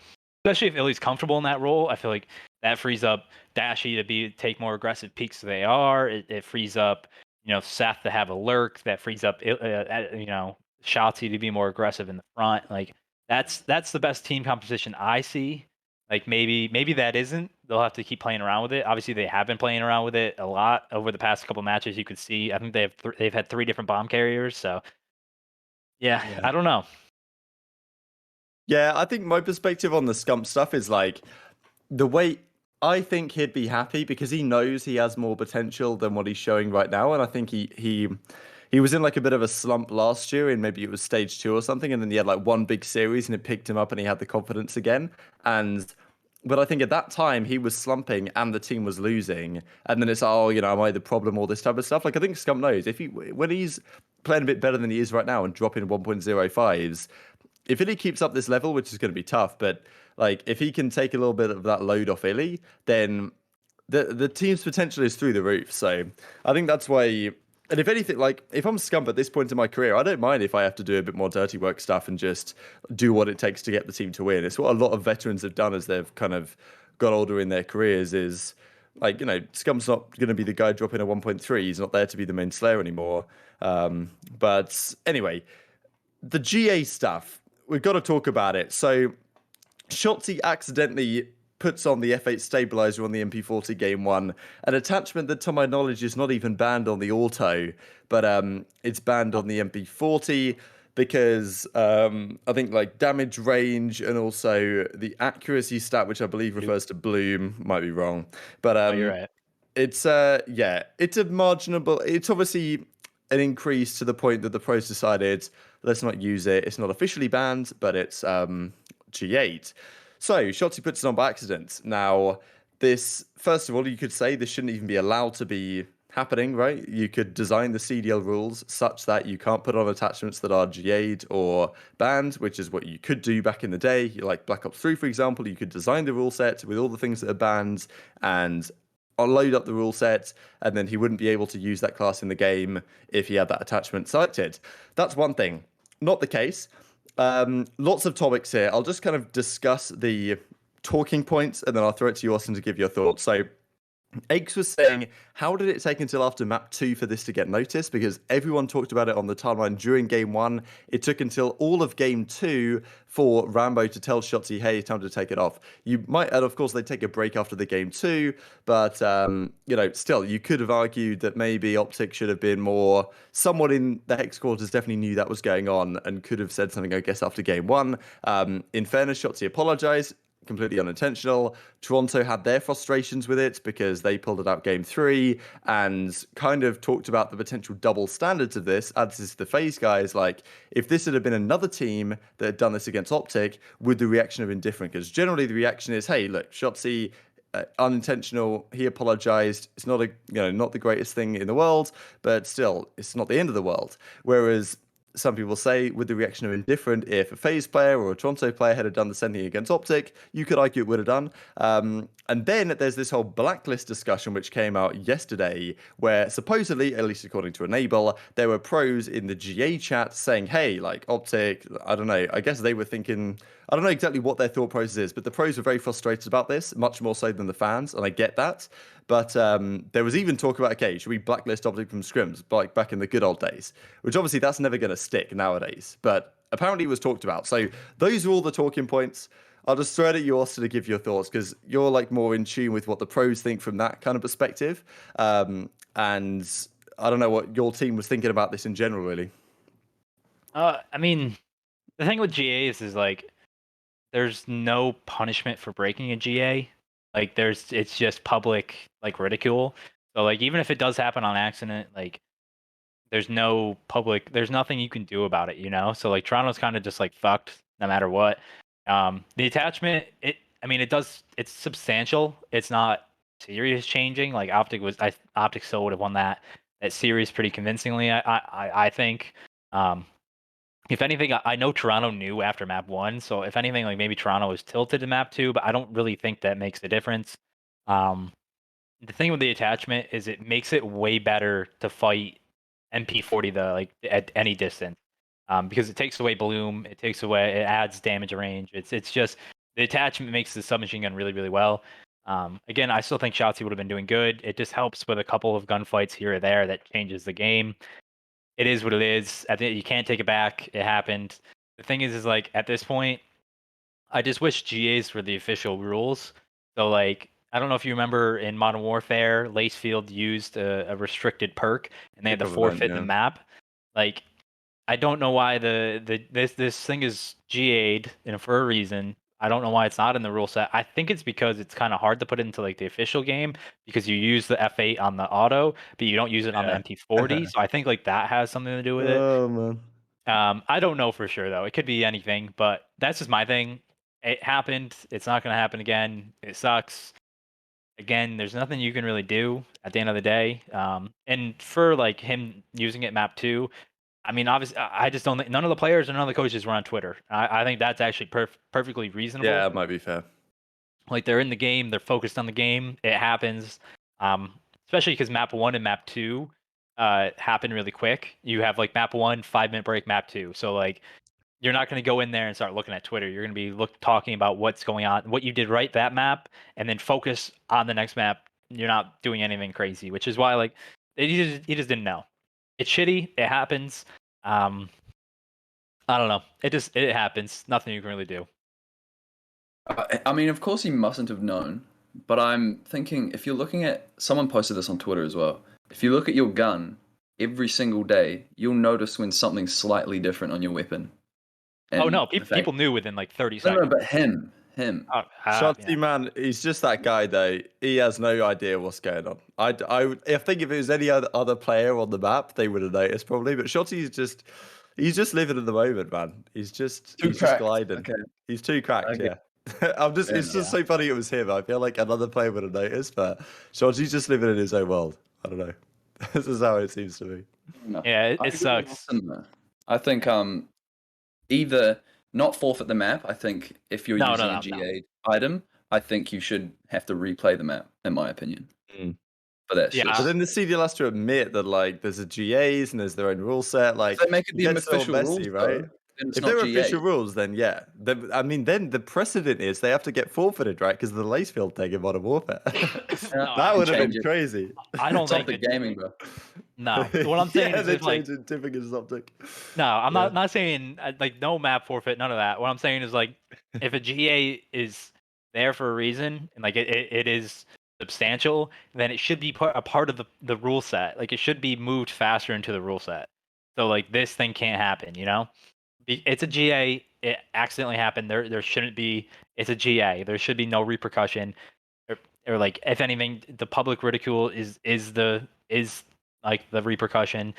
especially if Illy's comfortable in that role, I feel like that frees up Dashy to take more aggressive peeks than they are. It frees up, Seth to have a lurk. That frees up, Shotzzy to be more aggressive in the front. Like, that's the best team composition I see. Like, maybe that isn't. They'll have to keep playing around with it. Obviously, they have been playing around with it a lot over the past couple matches. You could see. I think they've had 3 different bomb carriers. So, yeah. I don't know. Yeah, I think my perspective on the Scump stuff is, like, the way I think he'd be happy because he knows he has more potential than what he's showing right now, and I think he was in, like, a bit of a slump last year, and maybe it was stage 2 or something, and then he had, like, one big series and it picked him up and he had the confidence again. But I think at that time he was slumping and the team was losing, and then it's, am I the problem? All this type of stuff. Like, I think Scump knows when he's playing a bit better than he is right now and dropping 1.05s. If Illy keeps up this level, which is going to be tough, but, like, if he can take a little bit of that load off Illy, then the team's potential is through the roof. So I think that's why. And if anything, like, if I'm Scump at this point in my career, I don't mind if I have to do a bit more dirty work stuff and just do what it takes to get the team to win. It's what a lot of veterans have done as they've kind of got older in their careers. Is, like, Scump's not going to be the guy dropping a 1.3. He's not there to be the main slayer anymore. But anyway, the GA stuff, we've got to talk about it. So Shotzzy accidentally puts on the F8 stabilizer on the MP40 game 1, an attachment that, to my knowledge, is not even banned on the auto, but it's banned on the MP40 because I think, like, damage range and also the accuracy stat, which I believe refers to bloom, might be wrong, but You're right. it's it's a marginal. It's obviously an increase to the point that the pros decided, let's not use it. It's not officially banned, but it's G8. So Shotzzy puts it on by accident. Now, this, first of all, you could say this shouldn't even be allowed to be happening, right? You could design the CDL rules such that you can't put on attachments that are GA'd or banned, which is what you could do back in the day. Like Black Ops 3, for example, you could design the rule set with all the things that are banned and load up the rule set, and then he wouldn't be able to use that class in the game if he had that attachment selected. That's one thing. Not the case. Lots of topics here. I'll just kind of discuss the talking points, and then I'll throw it to you, Austin, to give your thoughts. So Aches was saying, how did it take until after map 2 for this to get noticed? Because everyone talked about it on the timeline during game 1. It took until all of game 2 for Rambo to tell Shotzzy, hey, it's time to take it off. You might, and of course, they take a break after the game 2, but, still, you could have argued that maybe OpTic should have been more, someone in the Hex quarters definitely knew that was going on and could have said something, I guess, after game 1. In fairness, Shotzzy apologized. Completely unintentional. Toronto had their frustrations with it because they pulled it out game 3 and kind of talked about the potential double standards of this. As is the FaZe guys, like, if this had been another team that had done this against OpTic, would the reaction have been different? Because generally the reaction is, hey, look, Shotzzy, unintentional, he apologized. It's not not the greatest thing in the world, but still, it's not the end of the world. Whereas some people say, would the reaction have been different if a FaZe player or a Toronto player had done the same thing against OpTic? You could argue it would have done. And then there's this whole blacklist discussion which came out yesterday, where supposedly, at least according to Enable, there were pros in the GA chat saying, hey, like OpTic, I don't know, I guess they were thinking, I don't know exactly what their thought process is, but the pros were very frustrated about this, much more so than the fans, and I get that. But there was even talk about, okay, should we blacklist OpTic from scrims, like back in the good old days? Which obviously that's never going to stick nowadays, but apparently it was talked about. So those are all the talking points. I'll just throw it at you, Austin, to give your thoughts, because you're like more in tune with what the pros think from that kind of perspective. And I don't know what your team was thinking about this in general, really. I mean, the thing with GAs is like, there's no punishment for breaking a GA. Like, it's just public like ridicule. So like, even if it does happen on accident, like, there's nothing you can do about it, you know? So like, Toronto's kind of just like fucked no matter what. The attachment, it's substantial. It's not serious changing. Like OpTic still would have won that series pretty convincingly. I think. If anything, I know Toronto knew after map 1, so if anything, like maybe Toronto was tilted to map 2, but I don't really think that makes a difference. The thing with the attachment is it makes it way better to fight MP40 at any distance, because it takes away bloom, it adds damage range. It's just the attachment makes the submachine gun really, really well. Again, I still think Shotzzy would have been doing good. It just helps with a couple of gunfights here or there that changes the game. It is what it is. I think you can't take it back. It happened. The thing is like at this point, I just wish GAs were the official rules. So like, I don't know if you remember in Modern Warfare, Lacefield used a restricted perk, and they had to forfeit the map. Like, I don't know why this thing is GA'd for a reason. I don't know why it's not in the rule set. I think it's because it's kind of hard to put it into like the official game because you use the F8 on the auto, but you don't use it on the MP40. So I think like that has something to do with it. Oh man. I don't know for sure though. It could be anything, but that's just my thing. It happened. It's not going to happen again. It sucks. Again, there's nothing you can really do at the end of the day. And for like him using it map 2, I mean, obviously, I just don't think none of the players or none of the coaches were on Twitter. I think that's actually perfectly reasonable. Yeah, it might be fair. Like, they're in the game, they're focused on the game. It happens, especially because map 1 and map 2 happen really quick. You have like map 1, 5-minute break, map 2. So like, you're not going to go in there and start looking at Twitter. You're going to be talking about what's going on, what you did right that map, and then focus on the next map. You're not doing anything crazy, which is why like he just didn't know. It's shitty. It happens. I don't know. It happens. Nothing you can really do. I mean, of course he mustn't have known, but I'm thinking if you're looking at, someone posted this on Twitter as well. If you look at your gun every single day, you'll notice when something's slightly different on your weapon. And oh no, people knew within like 30 seconds. No, but him. Shotzzy, man, he's just that guy though. He has no idea what's going on. I think if it was any other player on the map, they would have noticed probably. But Shotzzy's he's just living in the moment, man. He's just gliding. Okay. He's too cracked. Yeah. It's just so funny it was him. I feel like another player would have noticed, but Shotzzy's just living in his own world. I don't know. This is how it seems to me. No. Yeah, I it agree with sucks. Austin, though. I think either not forfeit the map. I think if you're No, using no, a GA item, I think you should have to replay the map, in my opinion. Mm. But that's Yeah. But just then the CDL has to admit that like there's a GAs and there's their own rule set. Like if they make it it the gets all official messy, rules, right? though, then it's If not they're GA. official rules, then yeah. I mean, then the precedent is they have to get forfeited, right? Because of the lace field tag in Modern Warfare. No, That would have been change it. crazy. I don't It's think OpTic Gaming, bro. No, what I'm saying Yeah, is they if like changed it. Typical is optic. no, I'm Yeah. not saying like no map forfeit, none of that. What I'm saying is like if a GA is there for a reason and like it is substantial, then it should be a part of the rule set. Like it should be moved faster into the rule set. So like this thing can't happen, you know? It's a GA. It accidentally happened. There shouldn't be. It's a GA. There should be no repercussion, or like if anything, the public ridicule is like the repercussion.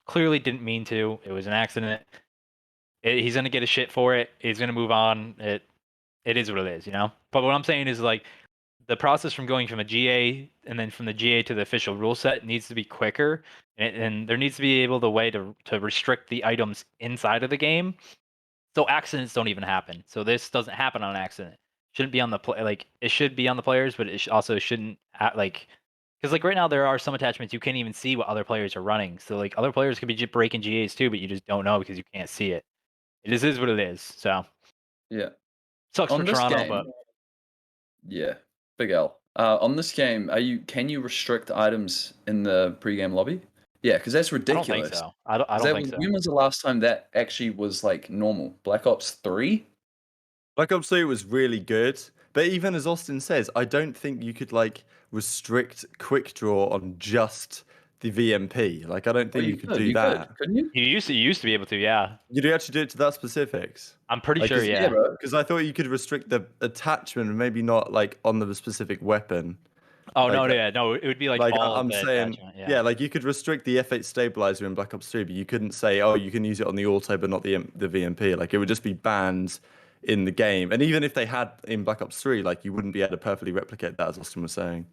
Clearly didn't mean to. It was an accident. He's gonna get a shit for it. He's gonna move on. It is what it is, you know. But what I'm saying is like the process from going from a GA and then from the GA to the official rule set needs to be quicker, and there needs to be able the way to restrict the items inside of the game, so accidents don't even happen. So this doesn't happen on accident. Shouldn't be on the play. Like it should be on the players, but it also shouldn't like because like right now there are some attachments you can't even see what other players are running. So like other players could be breaking GAs too, but you just don't know because you can't see it. It is what it is. So Yeah. sucks for On this Toronto, game, but yeah, big L. On this game, can you restrict items in the pregame lobby? Yeah, because that's I don't think ridiculous. so. I don't think so. When was the last time that actually was like normal? Black Ops 3? Black Ops 2 was really good, but even as Austin says, I don't think you could like restrict quick draw on just the VMP. Like I don't think you could do that. couldn't you? You used to be able to, yeah. You do actually do it to that specifics. I'm pretty Like, sure, yeah. bro. Because I thought you could restrict the attachment, maybe not like on the specific weapon. Oh Like, no, yeah, no, it would be like all I'm of the saying, attachment, yeah, like you could restrict the F8 stabilizer in Black Ops 3, but you couldn't say, oh, you can use it on the auto, but not the VMP. Like it would just be banned in the game. And even if they had in Black Ops 3, like you wouldn't be able to perfectly replicate that, as Austin was saying.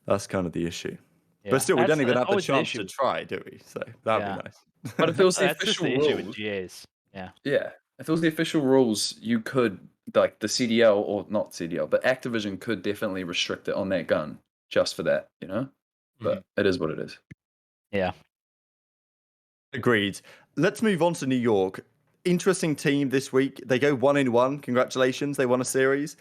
That's kind of the issue. Yeah. But still, we don't even That's have the always chance issue. to try, do we? So that'd Yeah. be nice. But if it was the That's just official the issue with rules, GAs. Yeah. yeah, if it was the official rules, you could like the CDL or not CDL, but Activision could definitely restrict it on that gun just for that, you know. But it is what it is. Yeah. Agreed. Let's move on to New York. Interesting team this week. They go 1-1. Congratulations. They won a series.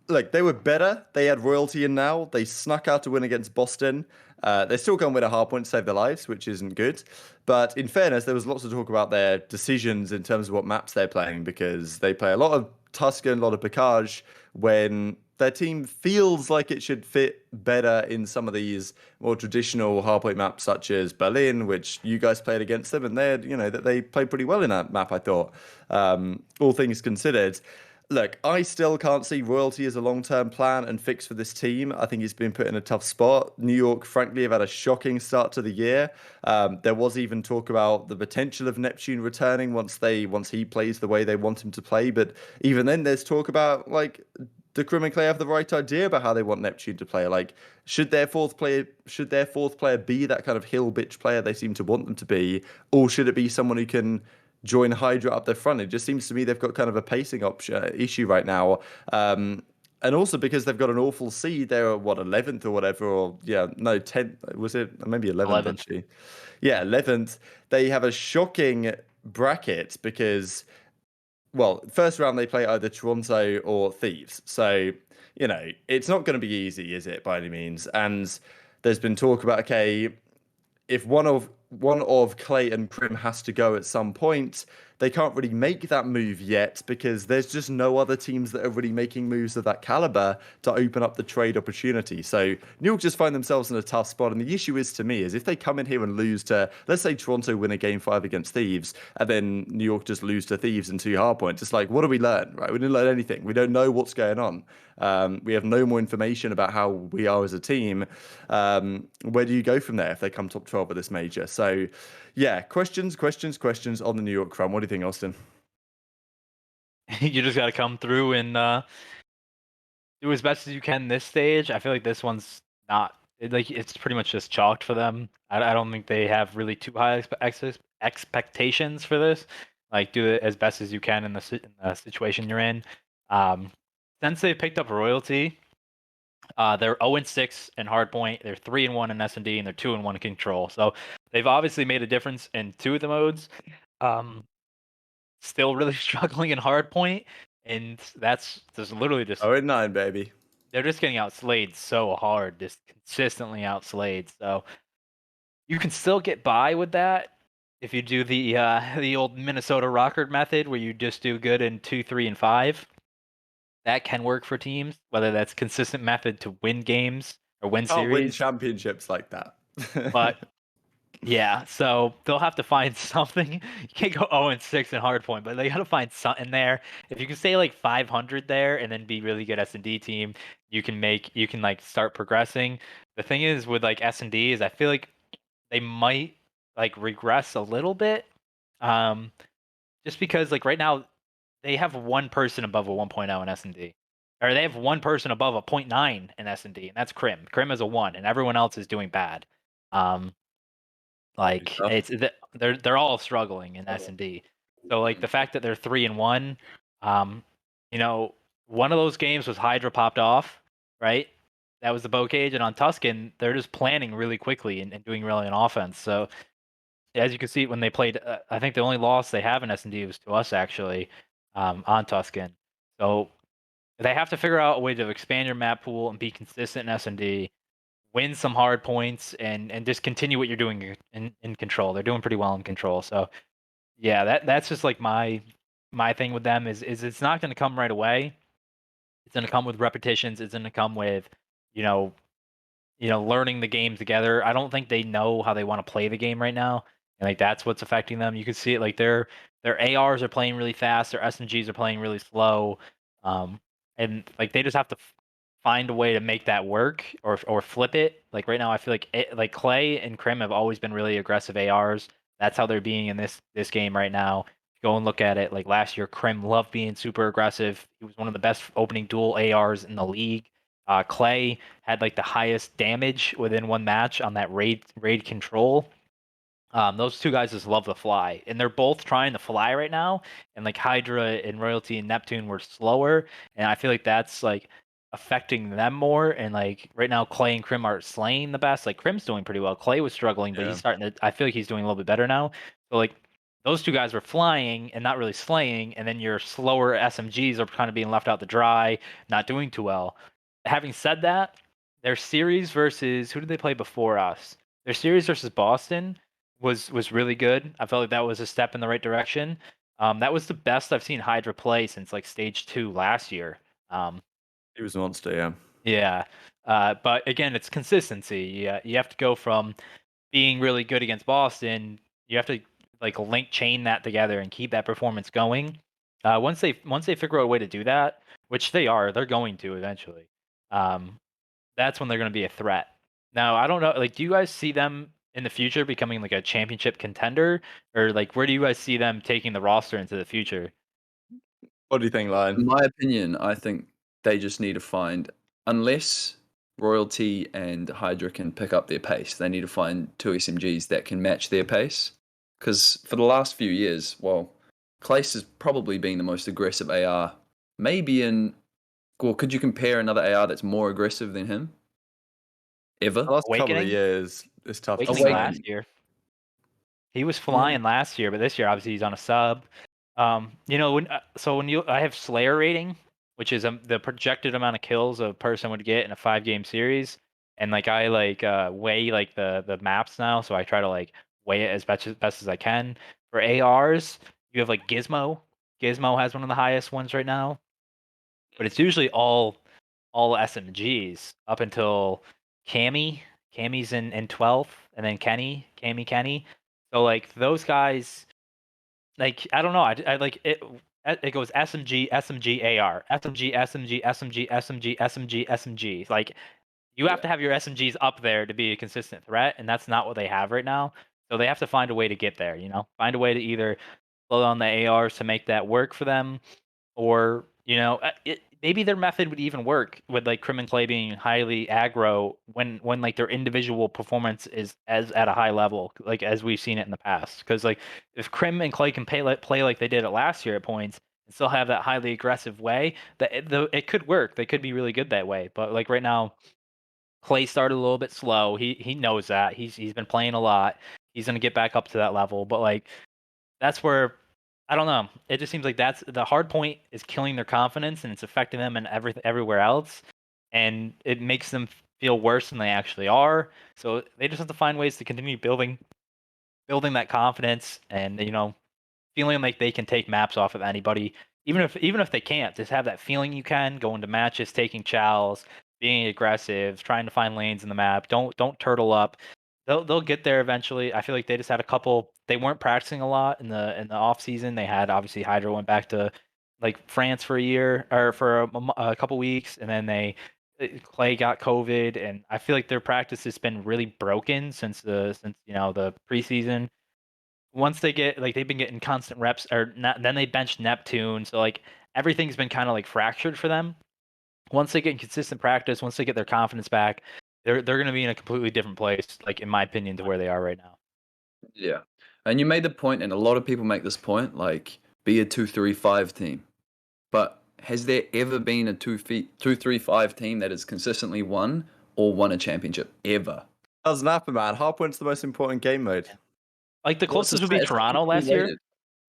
Look, they were better. They had royalty in now. They snuck out to win against Boston. They're still going to win a hard point to save their lives, which isn't good. But in fairness, there was lots of talk about their decisions in terms of what maps they're playing because they play a lot of Tuscan, a lot of Bacage when their team feels like it should fit better in some of these more traditional hardpoint maps, such as Berlin, which you guys played against them, and they played pretty well in that map. I thought, all things considered. Look, I still can't see royalty as a long-term plan and fix for this team. I think he's been put in a tough spot. New York, frankly, have had a shocking start to the year. There was even talk about the potential of Neptune returning once he plays the way they want him to play. But even then, there's talk about like, do Crim and Clay have the right idea about how they want Neptune to play? Like, should their fourth player be that kind of hill bitch player they seem to want them to be, or should it be someone who can join Hydra up their front? It just seems to me they've got kind of a pacing issue right now. And also because they've got an awful seed, they're 11th or whatever, or 10th, was it? Maybe 11th actually. Yeah, 11th. They have a shocking bracket because, well, first round they play either Toronto or Thieves. So, it's not going to be easy, is it, by any means? And there's been talk about, okay, if one of Clay and Crim has to go at some point, they can't really make that move yet because there's just no other teams that are really making moves of that caliber to open up the trade opportunity. So New York just find themselves in a tough spot. And the issue is, to me, is if they come in here and lose to, let's say Toronto win a game 5 against Thieves, and then New York just lose to Thieves in 2 hard points, it's like, what do we learn, right? We didn't learn anything. We don't know what's going on. We have no more information about how we are as a team. Where do you go from there if they come top 12 at this major? So, yeah, questions on the New York front. What do you think, Austin? You just got to come through and do as best as you can this stage. I feel like this one's not. It's pretty much just chalked for them. I don't think they have really too high expectations for this. Like, do it as best as you can in the situation you're in. Since they picked up royalty, they're 0-6 in hardpoint. They're 3-1 in S&D, and they're 2-1 in control. So they've obviously made a difference in two of the modes. Still really struggling in hardpoint, and that's just literally just 0-9, baby. they're just getting outslayed so hard, just consistently outslayed. So you can still get by with that if you do the old Minnesota ROKKR method, where you just do good in 2, 3, and 5. That can work for teams, whether that's consistent method to win games or win Can't win series. championships like that. But yeah, so they'll have to find something. You can't go 0-6 in hardpoint, but they got to find something there. If you can stay like 500 there and then be really good S&D team, you can like start progressing. The thing is with like S&D is I feel like they might like regress a little bit, just because like right now they have one person above a 1.0 in S&D, or they have one person above a 0.9 in S&D, and that's Crim. Crim is a 1, and everyone else is doing bad. Like tough. they're all struggling in S&D. So like the fact that they're 3-1, you know, one of those games was Hydra popped off, right? That was the bow cage, and on Tuscan, they're just planning really quickly and doing really on offense. So as you can see, when they played, I think the only loss they have in S&D was to us actually, on Tuscan. So they have to figure out a way to expand your map pool and be consistent in S&D, win some hard points, and just continue what you're doing in control. They're doing pretty well in control. So yeah, that's just like my thing with them is it's not going to come right away. It's going to come with repetitions. It's going to come with, you know, learning the game together. I don't think they know how they want to play the game right now, and like that's what's affecting them. You can see it like their ARs are playing really fast, their SMGs are playing really slow, and like they just have to find a way to make that work or flip it. Like right now, I feel like like Clay and Crim have always been really aggressive ARs. That's how they're being in this game right now. Go and look at it. Like last year, Crim loved being super aggressive. He was one of the best opening duel ARs in the league. Clay had like the highest damage within one match on that raid control. Those two guys just love the fly, and they're both trying to fly right now. And like Hydra and Royalty and Neptune were slower, and I feel like that's like affecting them more. And like right now, Clay and Crim are slaying the best. Like Crim's doing pretty well. Clay was struggling, but Yeah. he's starting to. I feel like he's doing a little bit better now. So like those two guys were flying and not really slaying, and then your slower SMGs are kind of being left out to dry, not doing too well. Having said that, their series versus who did they play before us? Their series versus Boston was really good. I felt like that was a step in the right direction. That was the best I've seen Hydra play since like stage 2 last year. He was a monster, yeah. Yeah, but again, it's consistency. You have to go from being really good against Boston. You have to like link chain that together and keep that performance going. Once they figure out a way to do that, which they're going to eventually. That's when they're going to be a threat. Now, I don't know, like, do you guys see them in the future becoming like a championship contender, or like, where do you guys see them taking the roster into the future? What do you think, Lion? In my opinion, I think they just need to find, unless Royalty and Hydra can pick up their pace, they need to find two SMGs that can match their pace. Because for the last few years, well, Clace has probably been the most aggressive AR. Maybe in, well, could you compare another AR that's more aggressive than him? Ever? The last couple of Awakening? years, it's tough to Awakening say. last year. He was flying last year, but this year obviously he's on a sub. When I have Slayer rating, which is the projected amount of kills a person would get in a 5-game series, and like I weigh like the maps now, so I try to like weigh it as best as I can. For ARs, you have like Gizmo. Gizmo has one of the highest ones right now, but it's usually all SMGs up until Cammy. Cammy's in 12th, and then Kenny. So like those guys, like I don't know, I like it. It goes SMG, SMG, AR, SMG, SMG, SMG, SMG, SMG, SMG. Like you have to have your SMGs up there to be a consistent threat, and that's not what they have right now. So they have to find a way to get there. Find a way to either slow down the ARs to make that work for them, or maybe their method would even work with like Crim and Clay being highly aggro when like their individual performance is as at a high level, like as we've seen it in the past. Because like if Crim and Clay can play like they did it last year at points and still have that highly aggressive way, it could work. They could be really good that way. But like right now, Clay started a little bit slow. He knows that. He's been playing a lot. He's gonna get back up to that level. But like that's where I don't know. It just seems like that's the hard point is killing their confidence and it's affecting them and everywhere else, and it makes them feel worse than they actually are. So they just have to find ways to continue building that confidence, and feeling like they can take maps off of anybody, even if they can't. Just have that feeling you can go into matches, taking chows, being aggressive, trying to find lanes in the map. Don't turtle up. They'll get there eventually. I feel like they just had a couple. They weren't practicing a lot in the off season. They had obviously Hydra went back to like France for a year or for a couple weeks, and then Clay got COVID, and I feel like their practice has been really broken since the preseason. Once they get like they've been getting constant reps, or not, then they benched Neptune, so like everything's been kind of like fractured for them. Once they get consistent practice, once they get their confidence back, they're going to be in a completely different place, like in my opinion, to where they are right now. Yeah. And you made the point, and a lot of people make this point, like be a 2-3-5 team. But has there ever been a 2-3-5 team that has consistently won or won a championship ever? Doesn't happen, man. Hardpoint's the most important game mode. Like the What's the closest would be stat? It's Toronto last year. weighted.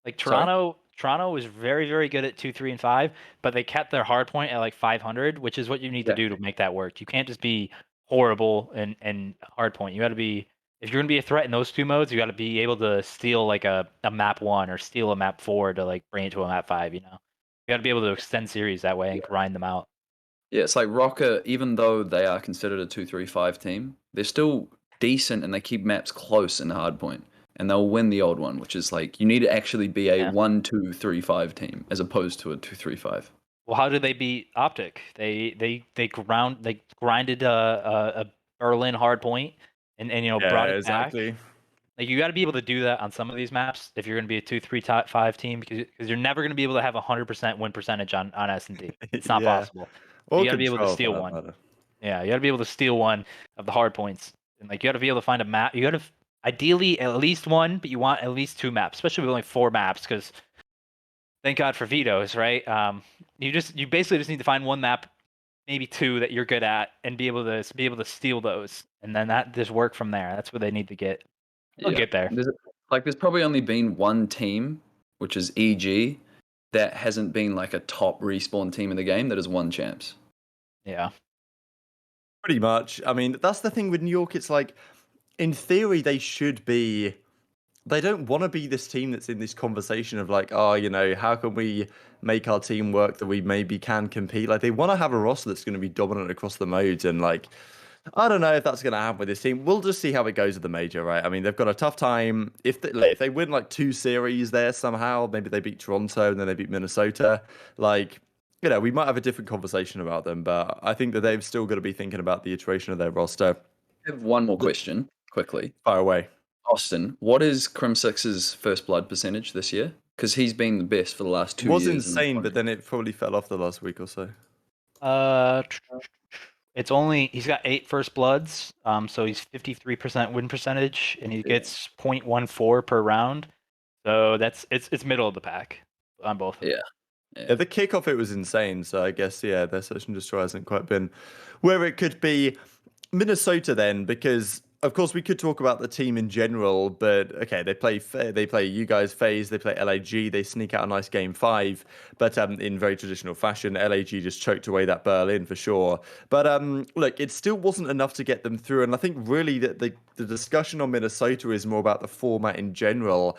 Like Sorry? Toronto was very, very good at 2, 3, and 5, but they kept their hard point at like 500, which is what you need to Yeah. do to make that work. You can't just be horrible and hard point. You got to be if you're gonna be a threat in those two modes, you got to be able to steal like a map 1 or steal a map 4 to like bring it to a map 5. You got to be able to extend series that way and grind them out. Yeah, it's like ROKKR, even though they are considered a 2-3-5 team, they're still decent and they keep maps close in hardpoint. And they'll win the old one, which is like you need to actually be a Yeah. 1-2-3-5 team as opposed to a 2-3-5. Well, how did they beat OpTic? They grinded a Berlin hard point and brought Yeah, it back. exactly. Like you got to be able to do that on some of these maps if you're going to be a 2-3-5 team, because you're never going to be able to have 100% win percentage on S&D. It's not Yeah. possible. Or You got to be able to control for steal that one. matter. Yeah, you got to be able to steal one of the hard points, and like you got to be able to find a map. You got to ideally at least one, but you want at least 2 maps, especially with only 4 maps, because thank God for vetoes, right? You basically just need to find one map, maybe 2 that you're good at, and be able to steal those, and then that just work from there. That's where they need to get. They'll Yeah. get there. There's probably only been one team, which is EG, that hasn't been like a top respawn team in the game that has won champs. Yeah. Pretty much. I mean, that's the thing with New York. It's like, in theory, they should be. They don't want to be this team that's in this conversation of like, oh, how can we make our team work that we maybe can compete? Like, they want to have a roster that's going to be dominant across the modes. And like, I don't know if that's going to happen with this team. We'll just see how it goes with the major, right? I mean, they've got a tough time. If they win like 2 series there somehow, maybe they beat Toronto and then they beat Minnesota. Like, we might have a different conversation about them. But I think that they've still got to be thinking about the iteration of their roster. I have one more question quickly. Far away. Austin, what is Crim6's first blood percentage this year? Because he's been the best for the last 2 It was years. insane, but then it probably fell off the last week or so. It's he's got 8 first bloods, so he's 53% win percentage, and he gets 0.14 per round. So it's middle of the pack on both of them. Yeah, the kickoff, it was insane. So I guess, their Search and Destroy hasn't quite been where it could be. Minnesota then, because of course we could talk about the team in general, but okay, they play you guys FaZe, they play LAG, they sneak out a nice game 5, but in very traditional fashion, LAG just choked away that Berlin for sure. But look, it still wasn't enough to get them through, and I think really that the discussion on Minnesota is more about the format in general,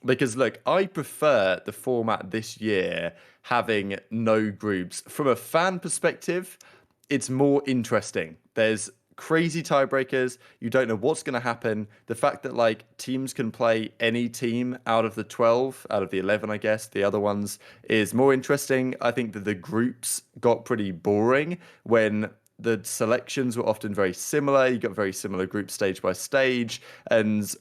because look, I prefer the format this year having no groups. From a fan perspective, it's more interesting. There's crazy tiebreakers. You don't know what's going to happen. The fact that like teams can play any team out of the 12, out of the 11, I guess, the other ones, is more interesting. I think that the groups got pretty boring when the selections were often very similar. You got very similar groups stage by stage. And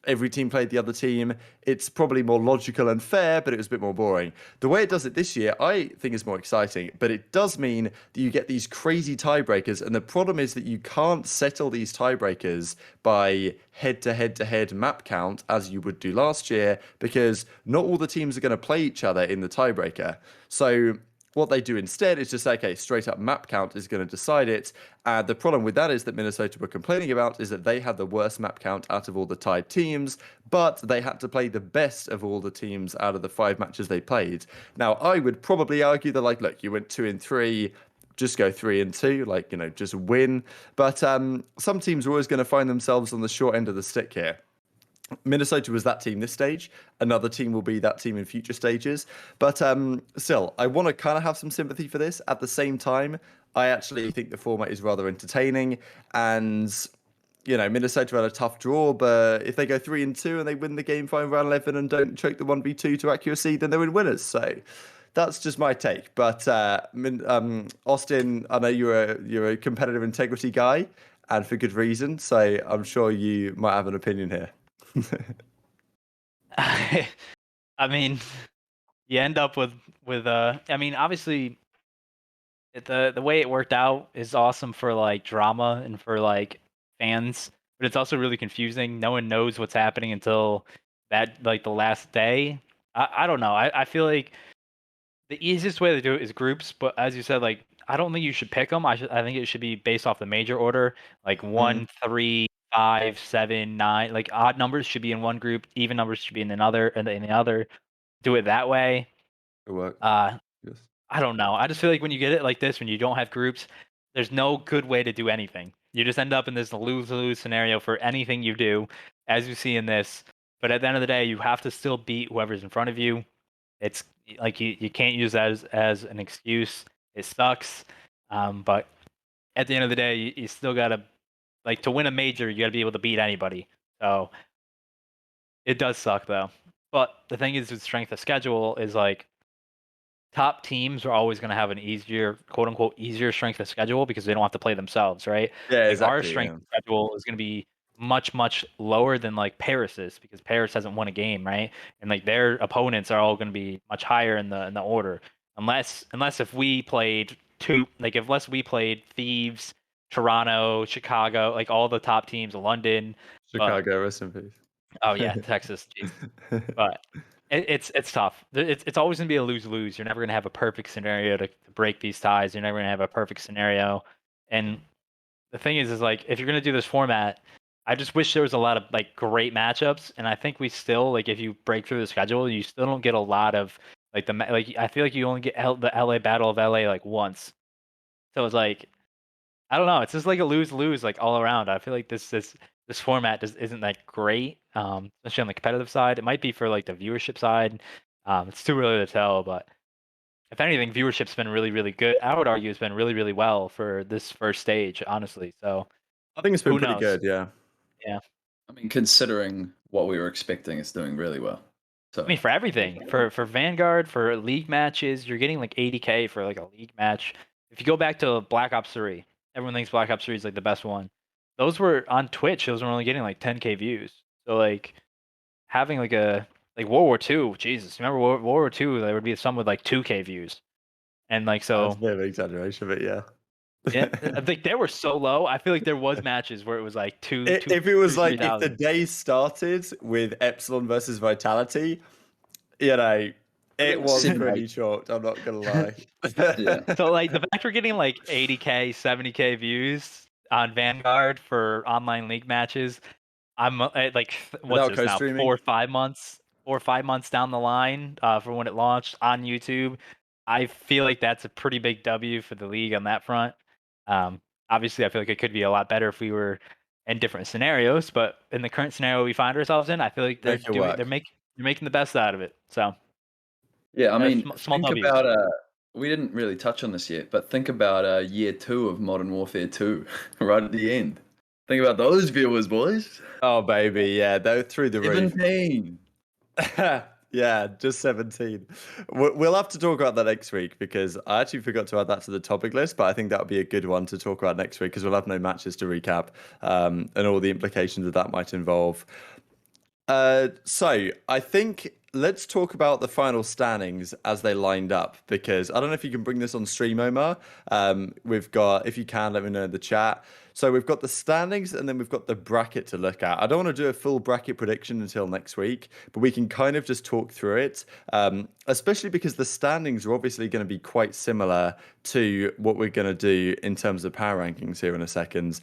every team played the other team. It's probably more logical and fair, but it was a bit more boring. The way it does it this year, I think is more exciting, but it does mean that you get these crazy tiebreakers. And the problem is that you can't settle these tiebreakers by head-to-head-to-head map count as you would do last year, because not all the teams are going to play each other in the tiebreaker. So what they do instead is just say, okay, straight up map count is going to decide it. The problem with that is that Minnesota were complaining about is that they had the worst map count out of all the tied teams, but they had to play the best of all the teams out of the 5 matches they played. Now, I would probably argue that, like, look, you went 2-3, just go 3-2, like, you know, just win. But some teams are always going to find themselves on the short end of the stick here. Minnesota was that team this stage. Another team will be that team in future stages. But still, I want to kind of have some sympathy for this. At the same time, I actually think the format is rather entertaining. And, you know, Minnesota had a tough draw, but if they go 3-2 and they win the game 5 round 11 and don't choke the 1v2 to accuracy, then they're in winners. So that's just my take. But Austin, I know you're a competitive integrity guy, and for good reason. So I'm sure you might have an opinion here. I mean, you end up with I mean, obviously the way it worked out is awesome for like drama and for like fans, but it's also really confusing. No one knows what's happening until that, like, the last day. I don't know. I feel like the easiest way to do it is groups, but as you said, like, I don't think you should pick them. I think it should be based off the major order, like 1, 3, 5, 7, 9. Like, odd numbers should be in one group, even numbers should be in another, and in the other. Do it that way. It works. Yes. I don't know. I just feel like when you get it like this, when you don't have groups, there's no good way to do anything. You just end up in this lose-lose scenario for anything you do, as you see in this. But at the end of the day, you have to still beat whoever's in front of you. It's like you can't use that as an excuse. It sucks. But at the end of the day, you still gotta, like, to win a major, you gotta be able to beat anybody. So it does suck though. But the thing is, with strength of schedule, is like, top teams are always going to have an easier, quote unquote, easier strength of schedule because they don't have to play themselves, right? Yeah, Like, exactly. our strength of schedule is going to be much lower than like Paris's, because Paris hasn't won a game, right? And like their opponents are all going to be much higher in the order, unless if we played unless we played Thieves, Toronto, Chicago, like all the top teams, London, Chicago, rest in peace. Oh yeah, Texas, jeez. But it's tough. It's always gonna be a lose-lose. You're never gonna have a perfect scenario to break these ties. You're never gonna have a perfect scenario. And the thing is like, if you're gonna do this format, I just wish there was a lot of like great matchups. And I think we still, like, if you break through the schedule, you still don't get a lot of like I feel like you only get the LA Battle of LA like once. So it's like, I don't know. It's just like a lose-lose, like, all around. I feel like this format just isn't that great, especially on the competitive side. It might be for like the viewership side. It's too early to tell, but if anything, viewership's been really good. I would argue it's been really well for this first stage, honestly. So I think it's been who pretty knows? good, yeah. Yeah. I mean, considering what we were expecting, it's doing really well. So I mean, for everything, for Vanguard, for league matches, you're getting like 80K for like a league match. If you go back to Black Ops 3, everyone thinks Black Ops 3 is like the best one. Those were on Twitch. Those were only getting like 10K views. So like, having like like World War II, Jesus, remember World War II? There would be some with like 2K views, and like, so That's a bit of an exaggeration, but yeah. yeah, I think they were so low. I feel like there was matches where it was like If it was like, if the 3,000. day started with Epsilon versus Vitality, you know, it was Sim pretty rate. chalked, I'm not gonna lie. Yeah. So like the fact we're getting like 80K, 70K views on Vanguard for online league matches, I'm like, what's Without this now? co-streaming? 4 or 5 months down the line from when it launched on YouTube. I feel like that's a pretty big W for the league on that front. Obviously, I feel like it could be a lot better if we were in different scenarios, but in the current scenario we find ourselves in, I feel like Make it work. they're making the best out of it. So Yeah, I mean, small think W's. about we didn't really touch on this yet, but think about year 2 of Modern Warfare 2, right at the end. Think about those viewers, boys. Oh baby, yeah, they're through the roof. 17. Yeah, just 17. We'll have to talk about that next week, because I actually forgot to add that to the topic list, but I think that would be a good one to talk about next week, because we'll have no matches to recap, and all the implications that might involve. So I think let's talk about the final standings as they lined up because I don't know if you can bring this on stream, Omar. We've got, if you can, let me know in the chat. So we've got the standings and then we've got the bracket to look at. I don't want to do a full bracket prediction until next week, but we can kind of just talk through it, especially because the standings are obviously going to be quite similar to what we're going to do in terms of power rankings here in a second.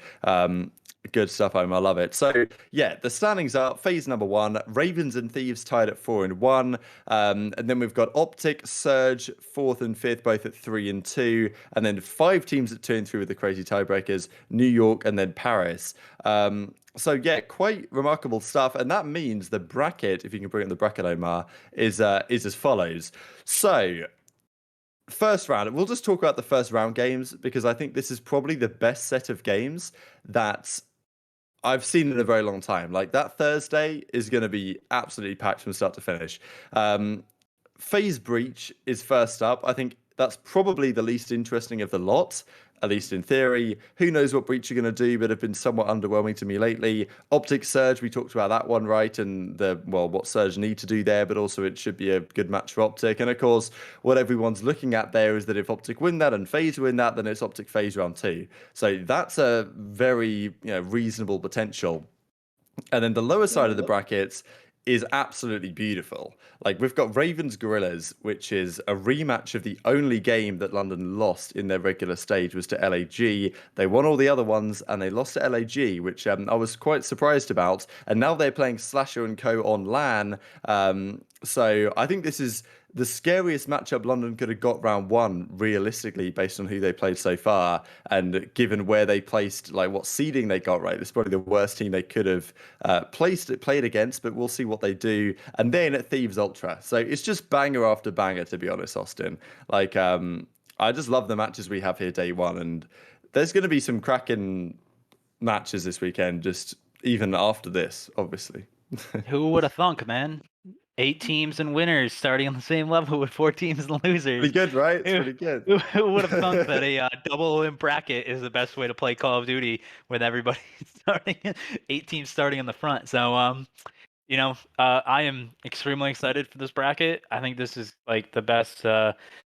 Good stuff, Omar. I love it. So, yeah, the standings are FaZe number 1, Ravens and Thieves tied at 4 and 1. And then we've got OpTic, Surge, 4th and 5th, both at 3 and 2. And then 5 teams at 2 and 3 with the crazy tiebreakers, New York and then Paris. So, yeah, quite remarkable stuff. And that means the bracket, if you can bring up the bracket, Omar, is as follows. So, first round, we'll just talk about the first round games because I think this is probably the best set of games that I've seen in a very long time. Like that Thursday is going to be absolutely packed from start to finish. FaZe Breach is first up. I think that's probably the least interesting of the lot, at least in theory. Who knows what Breach are going to do, but have been somewhat underwhelming to me lately. OpTic Surge, we talked about that one, right? And what Surge need to do there, but also it should be a good match for OpTic. And of course, what everyone's looking at there is that if OpTic win that and FaZe win that, then it's OpTic FaZe round 2. So that's a very reasonable potential. And then the lower side of the brackets is absolutely beautiful. Like we've got Ravens Gorillas, which is a rematch of the only game that London lost in their regular stage was to LAG. They won all the other ones and they lost to LAG, which I was quite surprised about. And now they're playing Slasher and Co on LAN. So I think this is the scariest matchup London could have got round 1, realistically, based on who they played so far. And given where they placed, like what seeding they got, right? This is probably the worst team they could have played against, but we'll see what they do. And then at Thieves Ultra. So it's just banger after banger, to be honest, Austin. Like, I just love the matches we have here day 1. And there's going to be some cracking matches this weekend, just even after this, obviously. Who would have thunk, man? 8 teams and winners starting on the same level with 4 teams and losers. Pretty good, right? It's pretty good. Who would have thunk that a double win bracket is the best way to play Call of Duty with everybody starting 8 teams starting in the front. So I am extremely excited for this bracket. I think this is like the best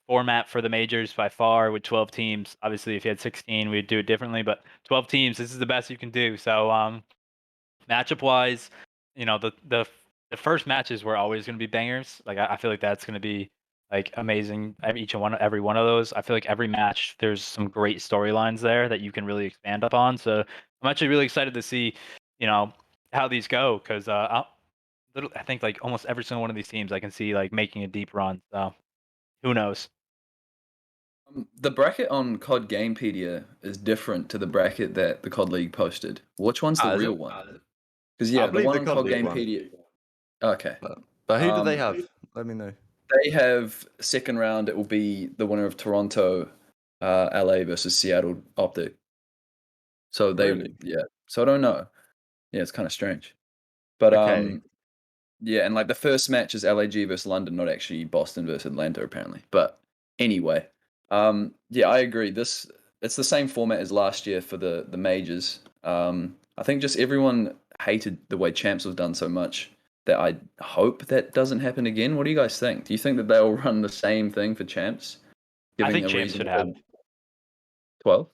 format for the majors by far with 12 teams. Obviously, if you had 16, we'd do it differently, but 12 teams, this is the best you can do. So matchup wise, the first matches were always going to be bangers. Like I feel like that's going to be like amazing. Every one of those. I feel like every match there's some great storylines there that you can really expand upon. So I'm actually really excited to see, how these go because I think like almost every single one of these teams I can see like making a deep run. So who knows? The bracket on COD Gamepedia is different to the bracket that the COD League posted. Which one's the real one? Because I the believe one the on COD COD League one. Gamepedia. Okay. But who do they have? Let me know. They have second round. It will be the winner of Toronto, LA versus Seattle OpTic. So Really? So I don't know. Yeah, it's kind of strange. But Okay. yeah, and like the first match is LAG versus London, not actually Boston versus Atlanta, apparently. But anyway, yeah, I agree. It's the same format as last year for the majors. I think just everyone hated the way Champs was done so much that I hope that doesn't happen again. What do you guys think? Do you think that they'll run the same thing for Champs? I think Champs should have 12.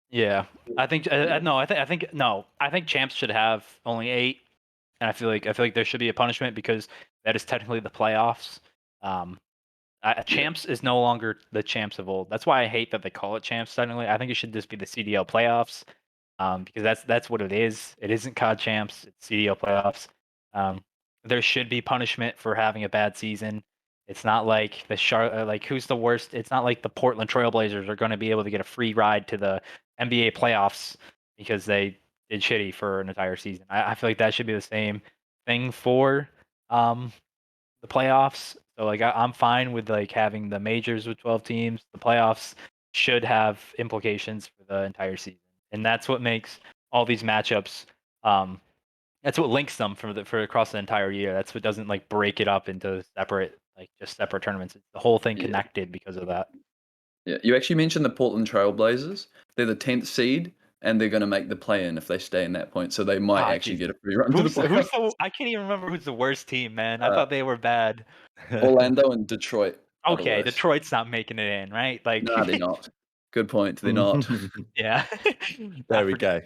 Yeah, I think no. I think Champs should have only 8, and I feel like there should be a punishment because that is technically the playoffs. Champs is no longer the Champs of old. That's why I hate that they call it Champs. Technically, I think it should just be the CDL playoffs, because that's what it is. It isn't COD Champs. It's CDL playoffs. There should be punishment for having a bad season. It's not like like who's the worst. It's not like the Portland Trailblazers are going to be able to get a free ride to the NBA playoffs because they did shitty for an entire season. I feel like that should be the same thing for the playoffs. So like I'm fine with like having the majors with 12 teams. The playoffs should have implications for the entire season, and that's what makes all these matchups. That's what links them for across the entire year. That's what doesn't like break it up into separate tournaments. It's the whole thing connected because of that. Yeah, you actually mentioned the Portland Trailblazers. They're the 10th seed. and they're going to make the play-in if they stay in that point. So they might actually get a free run to the playoffs. I can't even remember who's the worst team, man. I thought they were bad. Orlando and Detroit. Okay, Detroit's not making it in, right? Like, no, they're not. Good point. They're not. Yeah. There we go.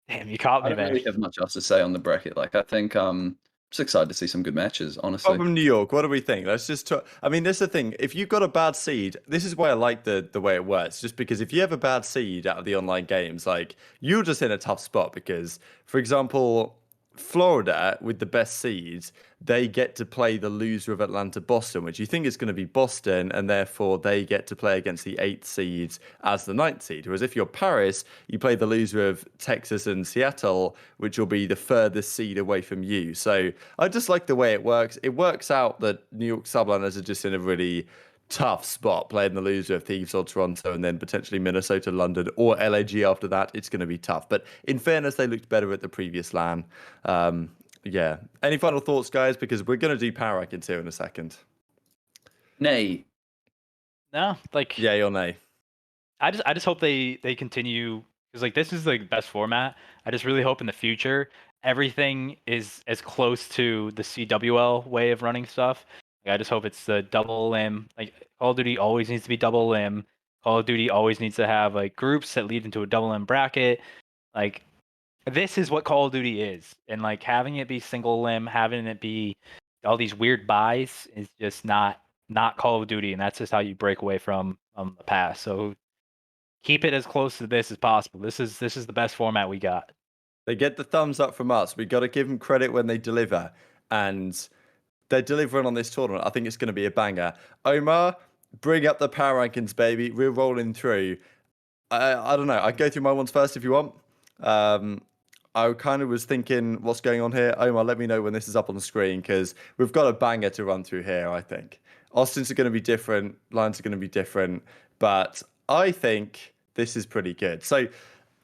Damn, you caught me I don't there. really have much else to say on the bracket. Like, I think just excited to see some good matches, honestly. From New York, what do we think? Let's just talk. I mean, this is the thing. If you've got a bad seed, this is why I like the way it works. Just because if you have a bad seed out of the online games, like you're just in a tough spot. Because, for example, Florida with the best seeds, they get to play the loser of Atlanta Boston, which you think is going to be Boston, and therefore they get to play against the 8th seeds as the 9th seed. Whereas if you're Paris, you play the loser of Texas and Seattle, which will be the furthest seed away from you. So I just like the way it works. It works out that New York Subliners are just in a really tough spot playing the loser of Thieves or Toronto and then potentially Minnesota, London or LAG after that. It's going to be tough. But in fairness, they looked better at the previous LAN. Yeah. Any final thoughts, guys? Because we're going to do power rankings here in a second. Nay. No, like yay or nay? I just hope they continue, because like this is like the best format. I just really hope in the future everything is as close to the CWL way of running stuff. Like, I just hope it's the double limb. Like Call of Duty always needs to be double limb. Call of Duty always needs to have like groups that lead into a double limb bracket. Like this is what Call of Duty is, and like having it be single limb, having it be all these weird buys is just not Call of Duty, and that's just how you break away from the past. So keep it as close to this as possible. This is the best format we got. They get the thumbs up from us. We got to give them credit when they deliver, and they're delivering on this tournament. I think it's going to be a banger. Omar, bring up the power rankings, baby. We're rolling through. I don't know. I go through my ones first if you want. I kind of was thinking, what's going on here? Omar, let me know when this is up on the screen, because we've got a banger to run through here, I think. Austin's are going to be different. Lines are going to be different. But I think this is pretty good. So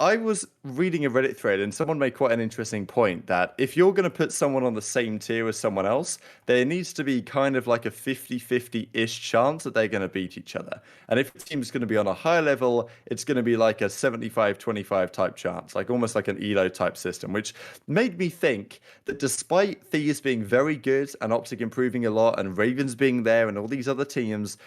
I was reading a Reddit thread and someone made quite an interesting point that if you're going to put someone on the same tier as someone else, there needs to be kind of like a 50-50-ish chance that they're going to beat each other. And if a team's going to be on a high level, it's going to be like a 75-25 type chance, like almost like an ELO type system, which made me think that despite Thieves being very good and OpTic improving a lot and Ravens being there and all these other teams,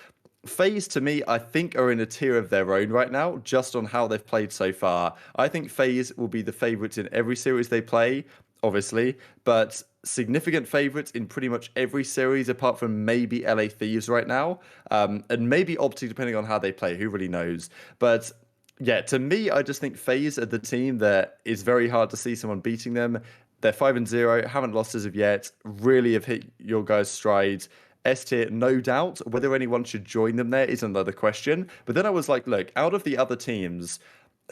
FaZe, to me, I think are in a tier of their own right now, just on how they've played so far. I think FaZe will be the favourites in every series they play, obviously, but significant favourites in pretty much every series, apart from maybe LA Thieves right now, and maybe OpTic, depending on how they play. Who really knows? But yeah, to me, I just think FaZe are the team that is very hard to see someone beating them. They're 5-0, haven't lost as of yet, really have hit your guys' stride. S tier, no doubt. Whether anyone should join them there is another question. But then I was like, look, out of the other teams,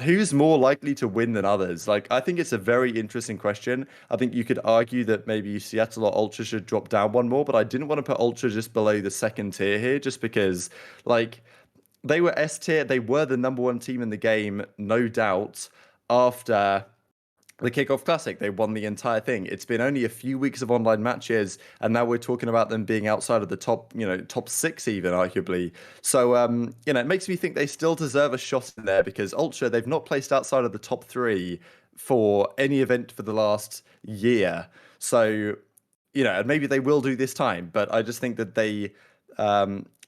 who's more likely to win than others? Like, I think it's a very interesting question. I think you could argue that maybe Seattle or Ultra should drop down one more, but I didn't want to put Ultra just below the second tier here, just because, like, they were S tier. They were the number one team in the game, no doubt, after the Kickoff Classic. They won the entire thing. It's been only a few weeks of online matches, and now we're talking about them being outside of the top, top 6 even, arguably. So, it makes me think they still deserve a shot in there, because Ultra, they've not placed outside of the top 3 for any event for the last year. So, and maybe they will do this time, but I just think that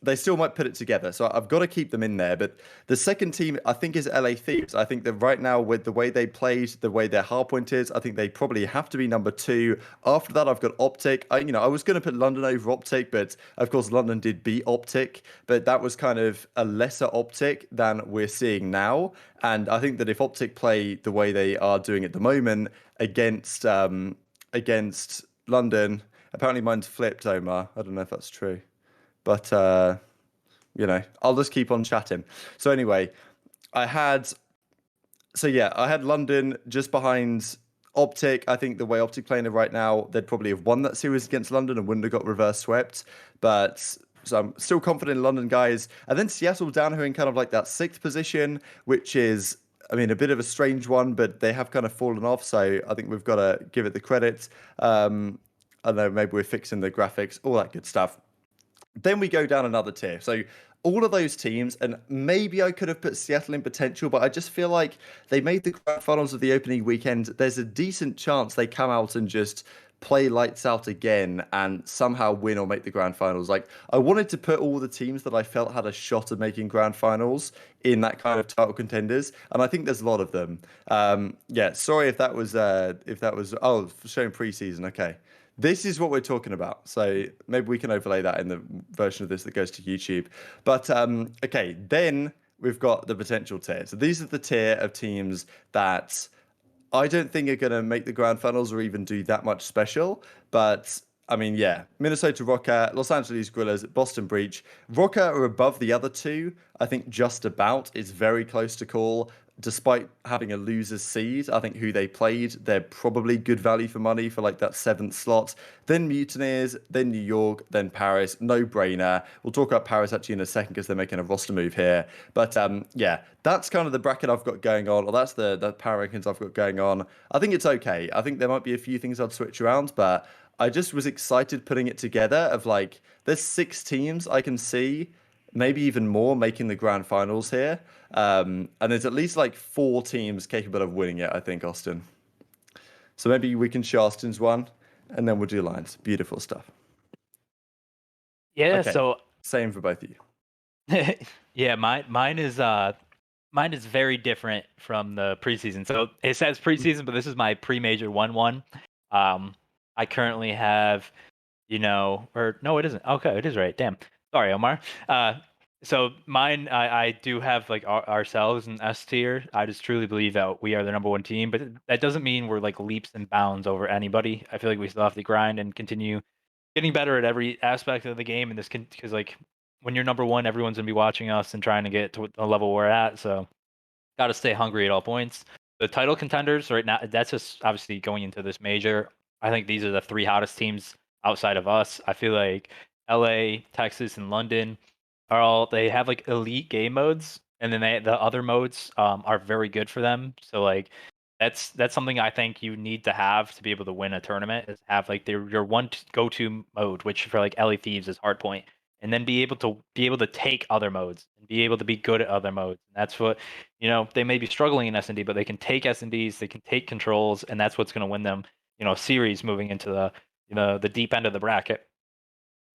they still might put it together. So I've got to keep them in there. But the second team, I think, is LA Thieves. I think that right now, with the way they played, the way their hardpoint is, I think they probably have to be number 2. After that, I've got OpTic. I was going to put London over OpTic, but of course, London did beat OpTic. But that was kind of a lesser OpTic than we're seeing now. And I think that if OpTic play the way they are doing at the moment against London, apparently mine's flipped, Omar. I don't know if that's true. But, I'll just keep on chatting. So anyway, I had London just behind OpTic. I think the way OpTic playing it right now, they'd probably have won that series against London and wouldn't have got reverse swept. But so I'm still confident in London, guys. And then Seattle down here in kind of like that 6th position, which is, a bit of a strange one, but they have kind of fallen off. So I think we've got to give it the credit. I don't know, maybe we're fixing the graphics, all that good stuff. Then we go down another tier. So all of those teams, and maybe I could have put Seattle in potential, but I just feel like they made the grand finals of the opening weekend. There's a decent chance they come out and just play lights out again and somehow win or make the grand finals. Like, I wanted to put all the teams that I felt had a shot of making grand finals in that kind of title contenders, and I think there's a lot of them. Yeah, sorry if that was showing preseason. Okay. This is what we're talking about. So maybe we can overlay that in the version of this that goes to YouTube. But okay, then we've got the potential tier. So these are the tier of teams that I don't think are going to make the grand finals or even do that much special. But I mean, yeah, Minnesota ROKKR, Los Angeles Guerrillas, Boston Breach. ROKKR are above the other two. I think just about. It's very close to call. Despite having a loser's seed, I think who they played, they're probably good value for money for like that 7th slot. Then Mutineers, then New York, then Paris. No brainer. We'll talk about Paris actually in a second because they're making a roster move here. But yeah, that's kind of the bracket I've got going on, or that's the power rankings I've got going on. I think it's okay. I think there might be a few things I'd switch around, but I just was excited putting it together of like, there's 6 teams I can see, maybe even more, making the grand finals here. And there's at least like 4 teams capable of winning it, I think, Austin. So maybe we can show Austin's one, and then we'll do lines. Beautiful stuff. Yeah, Okay. so Same for both of you. yeah, mine is very different from the preseason. So it says preseason, but this is my pre-major 1-1. I currently have, or no, it isn't. Okay, it is right. Damn. Sorry, Omar. So mine, I do have like ourselves in S tier. I just truly believe that we are the number 1 team, but that doesn't mean we're like leaps and bounds over anybody. I feel like we still have to grind and continue getting better at every aspect of the game, and this can, because like when you're number 1, everyone's gonna be watching us and trying to get to the level we're at. So got to stay hungry at all points. The title contenders right now, that's just obviously going into this major. I think these are the 3 hottest teams outside of us. I feel like LA, Texas, and London they have like elite game modes, and then the other modes are very good for them. So like that's something I think you need to have to be able to win a tournament, is have like your one go-to mode, which for like LA Thieves is hardpoint, and then be able to take other modes and be able to be good at other modes. And that's what, they may be struggling in S&D, but they can take S&Ds, they can take controls, and that's what's going to win them, series moving into the deep end of the bracket.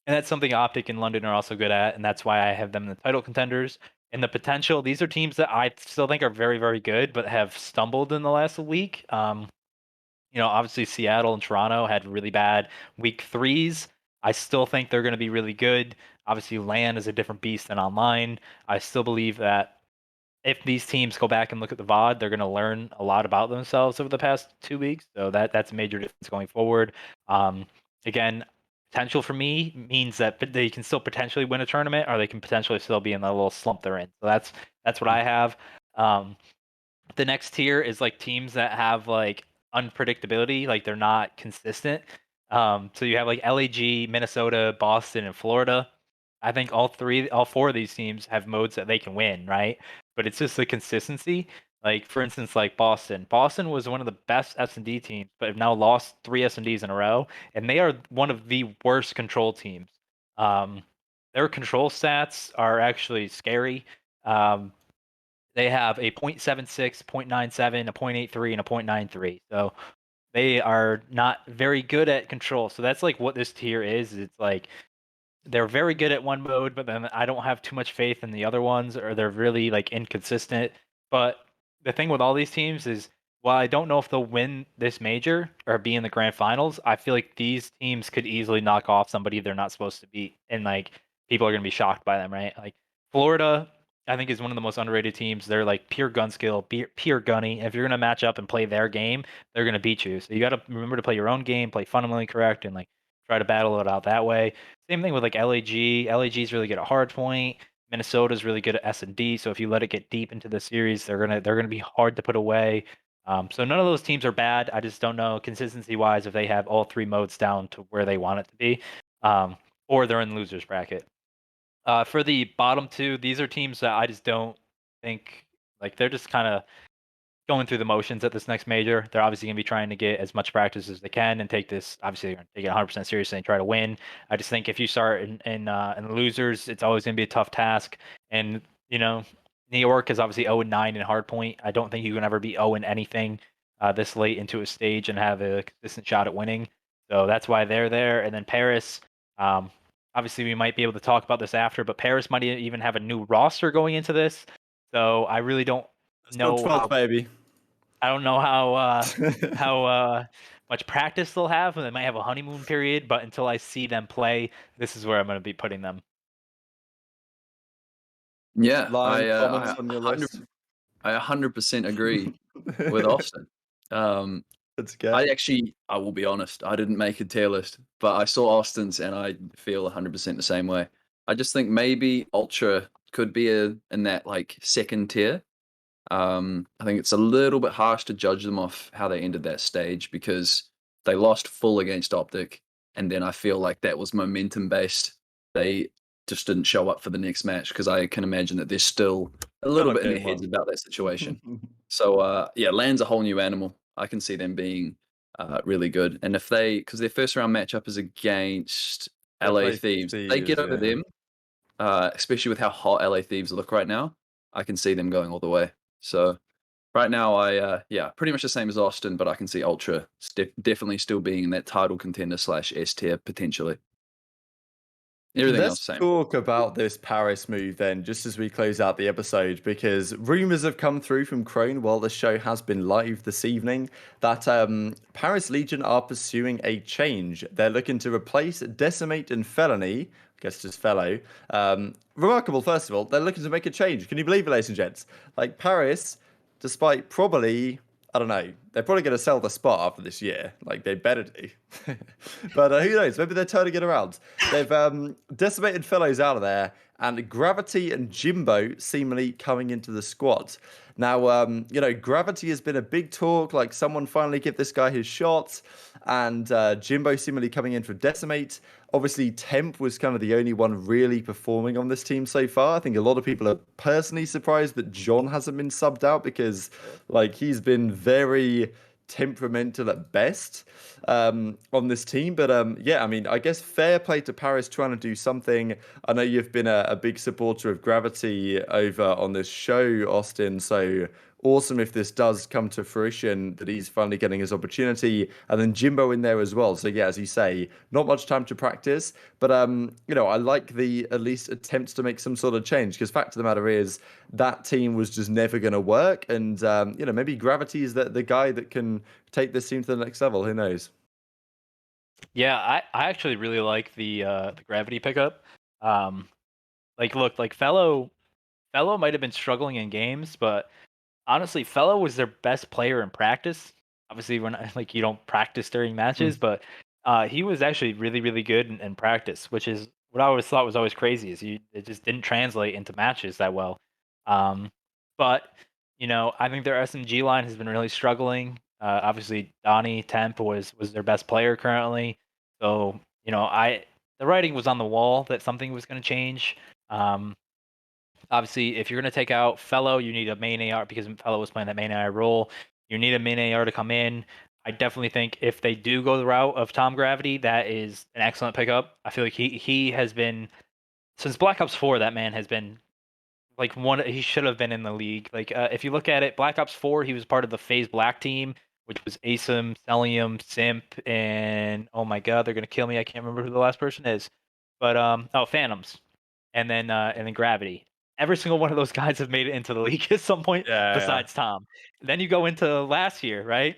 And that's something OpTic and London are also good at, and that's why I have them in the title contenders. And the potential, these are teams that I still think are very, very good, but have stumbled in the last week. Obviously Seattle and Toronto had really bad week 3s. I still think they're going to be really good. Obviously, LAN is a different beast than online. I still believe that if these teams go back and look at the VOD, they're going to learn a lot about themselves over the past 2 weeks. So that's a major difference going forward. Again, potential for me means that they can still potentially win a tournament, or they can potentially still be in the little slump they're in. So that's what I have. The next tier is like teams that have like unpredictability, like they're not consistent. So you have like LAG, Minnesota, Boston, and Florida. I think all 4 of these teams have modes that they can win, right? But it's just the consistency. Like for instance, like Boston. Boston was one of the best S&D teams, but have now lost 3 S&Ds in a row, and they are one of the worst control teams. Their control stats are actually scary. They have a 0.76, 0.97, a 0.83, and a 0.93. So they are not very good at control. So that's like what this tier is. It's like they're very good at one mode, but then I don't have too much faith in the other ones, or they're really like inconsistent. But the thing with all these teams is, while I don't know if they'll win this major or be in the grand finals, I feel like these teams could easily knock off somebody they're not supposed to beat, and like people are gonna be shocked by them, right? Like Florida, I think is one of the most underrated teams. They're like pure gun skill, pure gunny. If you're gonna match up and play their game, they're gonna beat you. So you got to remember to play your own game, play fundamentally correct, and like try to battle it out that way. Same thing with like LAG. LAG is really good at hardpoint. Minnesota's really good at S&D. So if you let it get deep into the series, they're gonna be hard to put away. So none of those teams are bad. I just don't know consistency wise if they have all 3 modes down to where they want it to be, or they're in losers bracket. For the bottom 2, these are teams that I just don't think, like, they're just kind of going through the motions at this next major. They're obviously going to be trying to get as much practice as they can and take this. Obviously, they're going to take it 100% seriously and try to win. I just think if you start in losers, it's always going to be a tough task. And New York is obviously 0-9 in hardpoint. I don't think you can ever be 0 in anything this late into a stage and have a consistent shot at winning. So that's why they're there. And then Paris. Obviously, we might be able to talk about this after, but Paris might even have a new roster going into this. So I really don't know Still 12th, baby. I don't know how much practice they'll have. They might have a honeymoon period, but until I see them play, this is where I'm going to be putting them. Yeah, comments on your list. I 100% agree with Austin. Let's go. I will be honest, I didn't make a tier list, but I saw Austin's and I feel 100% the same way. I just think maybe Ultra could be in that like second tier. I think it's a little bit harsh to judge them off how they ended that stage because they lost full against OpTic, and then I feel like that was momentum based. They just didn't show up for the next match because I can imagine that they're still a little bit in their heads about that situation. So yeah, Land's a whole new animal. I can see them being really good, and if because their first round matchup is against LA Thieves, they get over them, especially with how hot LA Thieves look right now. I can see them going all the way. So right now, yeah, pretty much the same as Austin, but I can see Ultra definitely still being in that title contender / S tier potentially. Everything else same. Let's talk about this Paris move then, just as we close out the episode, because rumors have come through from Crone while the show has been live this evening that Paris Legion are pursuing a change. They're looking to replace Decimate and Felony. I guess just fellow. Remarkable, first of all, they're looking to make a change. Can you believe it, ladies and gents? Like Paris, despite probably, I don't know, they're probably going to sell the spot after this year. Like, they better do. But who knows? Maybe they're turning it around. They've decimated fellows out of there, and GRVTY and Jimbo seemingly coming into the squad. Now, GRVTY has been a big talk, like someone finally give this guy his shot, and Jimbo seemingly coming in for Decimate. Obviously, Temp was kind of the only one really performing on this team so far. I think a lot of people are personally surprised that John hasn't been subbed out because, like, he's been very temperamental at best on this team. But yeah, I mean, I guess fair play to Paris trying to do something. I know you've been a big supporter of GRVTY over on this show, Austin. So awesome if this does come to fruition, that he's finally getting his opportunity, and then Jimbo in there as well. So yeah, as you say, not much time to practice, but I like the at least attempts to make some sort of change, because fact of the matter is that team was just never going to work, and maybe GRVTY is the guy that can take this team to the next level. Who knows? Yeah, I actually really like the GRVTY pickup. Look, Fellow might have been struggling in games, but honestly, Fellow was their best player in practice. Obviously, when you don't practice during matches, but he was actually really, really good in practice, which is what I always thought was always crazy. It just didn't translate into matches that well. But I think their SMG line has been really struggling. Obviously, Donnie Temp was their best player currently. So the writing was on the wall that something was going to change. Obviously, if you're going to take out Fellow, you need a main AR, because Fellow was playing that main AR role. You need a main AR to come in. I definitely think if they do go the route of Tom GRVTY, that is an excellent pickup. I feel like he has been, since Black Ops 4, that man has been he should have been in the league. If you look at it, Black Ops 4, he was part of the FaZe Black team, which was Asum, Celium, Simp, and oh my god, they're going to kill me. I can't remember who the last person is. But Phantoms. And then GRVTY. Every single one of those guys have made it into the league at some point, besides Tom. Then you go into last year, right?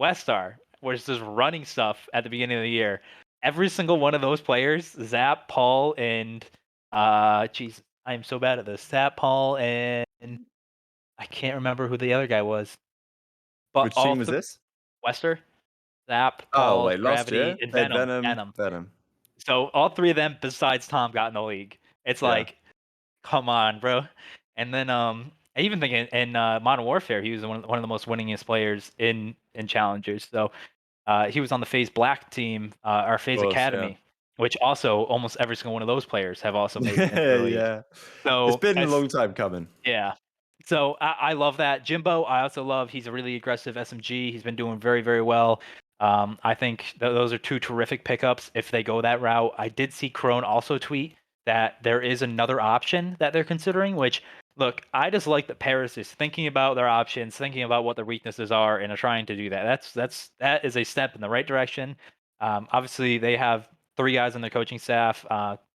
Westar, was just running stuff at the beginning of the year. Every single one of those players, Zap, Paul, and Jesus, I am so bad at this. Zap, Paul, and I can't remember who the other guy was. But which team was this? Westar, Zap, Paul, GRVTY, and Venom. So all three of them, besides Tom, got in the league. It's like, come on, bro. And then I even think in Modern Warfare, he was one of the most winningest players in challengers. So he was on the FaZe Black team, our FaZe Academy, which also almost every single one of those players have also made it into the league. Yeah. So it's been a long time coming. Yeah. So I love that. Jimbo, I also love. He's a really aggressive SMG. He's been doing very, very well. I think those are two terrific pickups if they go that route. I did see Crone also tweet that there is another option that they're considering, which, look, I just like that Paris is thinking about their options, thinking about what their weaknesses are, and are trying to do that. That is a step in the right direction. Obviously, they have 3 guys on their coaching staff.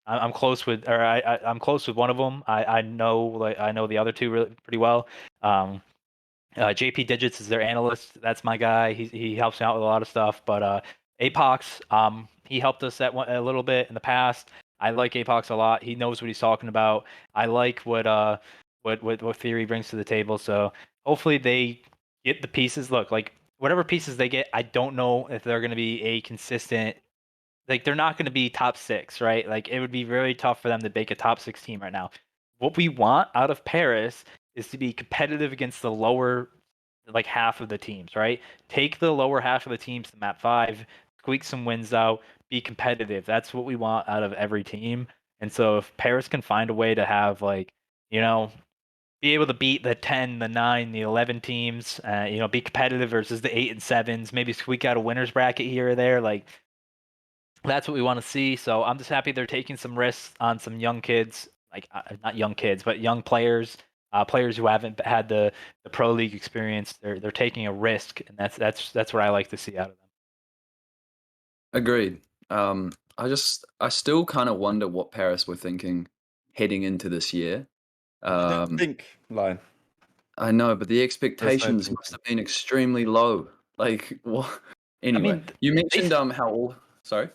I'm close with, or I'm close with one of them. I know the other two really pretty well. JP Digits is their analyst. That's my guy. He helps me out with a lot of stuff. But Apox, he helped us a little bit in the past. I like Apox a lot. He knows what he's talking about. I like what Theory brings to the table. So hopefully they get the pieces. Look, like whatever pieces they get, I don't know if they're going to be a consistent. Like they're not going to be top 6, right? Like it would be very tough for them to make a top 6 team right now. What we want out of Paris is to be competitive against the lower like half of the teams, right? Take the lower half of the teams to map 5, squeak some wins out, be competitive. That's what we want out of every team. And so if Paris can find a way to have like, you know, be able to beat the 10, the 9, the 11 teams, be competitive versus the 8 and 7s, maybe squeak out a winner's bracket here or there, like that's what we want to see. So I'm just happy they're taking some risks on some young kids, like not young kids, but young players, players who haven't had the pro league experience. They're taking a risk, and that's what I like to see out of them. Agreed. I still kind of wonder what Paris were thinking heading into this year. Think line. I know, but the There's no expectations thinking. must have been extremely low. Like, what? Anyway, mean, you mentioned how all. Sorry.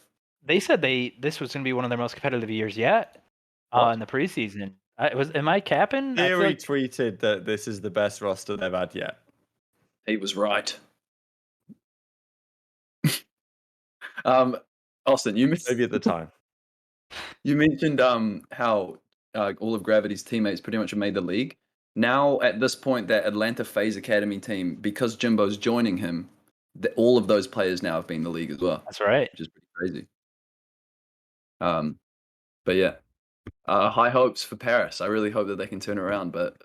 They said this was going to be one of their most competitive years yet What? in the preseason. Am I capping? I feel Theory like tweeted that this is the best roster they've had yet. He was right. Austin, Maybe at the time. you mentioned how all of Gravity's teammates pretty much have made the league. Now at this point, that Atlanta FaZe Academy team, because Jimbo's joining him, all of those players now have been in the league as well. that's right. Which is pretty crazy. But yeah, high hopes for Paris. I really hope that they can turn around, but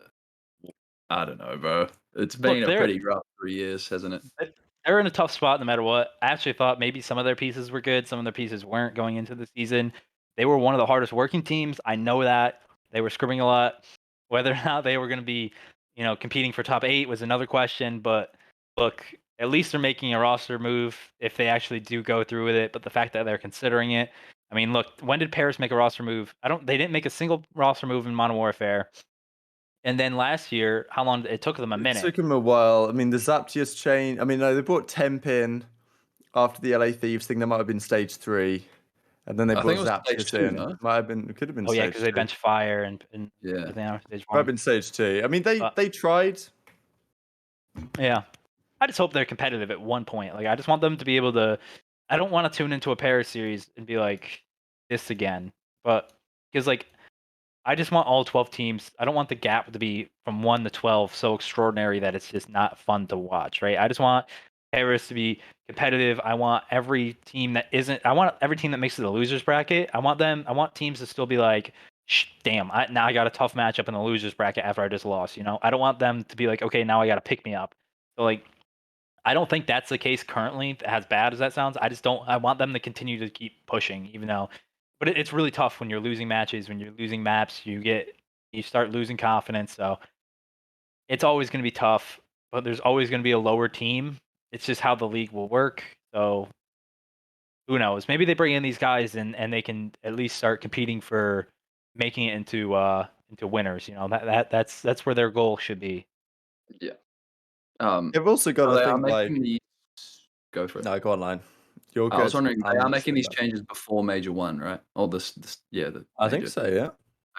I don't know, bro. It's been Look, a pretty rough 3 years, hasn't it? they're in a tough spot no matter what. I actually thought maybe some of their pieces were good, some of their pieces weren't going into the season. They were one of the hardest working teams. I know that. They were scrimming a lot. Whether or not they were going to be, competing for top 8 was another question. But look, at least they're making a roster move if they actually do go through with it. But the fact that they're considering it, I mean, look, when did Paris make a roster move? They didn't make a single roster move in Modern Warfare. And then last year, how long it took them a It minute? took them a while. I mean, the Zaptius chain. I mean, no, they brought Temp in after the LA Thieves thing. That might have been stage 3, and then they I brought think it was stage Zaptius 2, in. no? Might have been. It could have been Oh yeah, stage because 2. they bench fire and Yeah. everything on stage Might have 1. been stage 2. I mean, But they tried. yeah, I just hope they're competitive at one point. Like I just want them to be able to. I don't want to tune into a Paris series and be like this again, but because like I just want all 12 teams. I don't want the gap to be from 1 to 12 so extraordinary that it's just not fun to watch, right? I just want Paris to be competitive. I want every team that isn't. I want every team that makes it the losers bracket. I want teams to still be like, damn, now I got a tough matchup in the losers bracket after I just lost. I don't want them to be like, okay, now I got to pick me up. So like, I don't think that's the case currently. As bad as that sounds, I just don't. I want them to continue to keep pushing, even though. But it's really tough when you're losing matches, when you're losing maps. You start losing confidence. So it's always going to be tough. But there's always going to be a lower team. It's just how the league will work. So who knows? Maybe they bring in these guys and they can at least start competing for making it into winners. That's where their goal should be. Yeah. They've also got So to they are think like. making these. Go for it. No, go online. You're good. I was wondering, they are I'm making sitting these back. changes before Major 1, right? Or yeah. I think so. Yeah.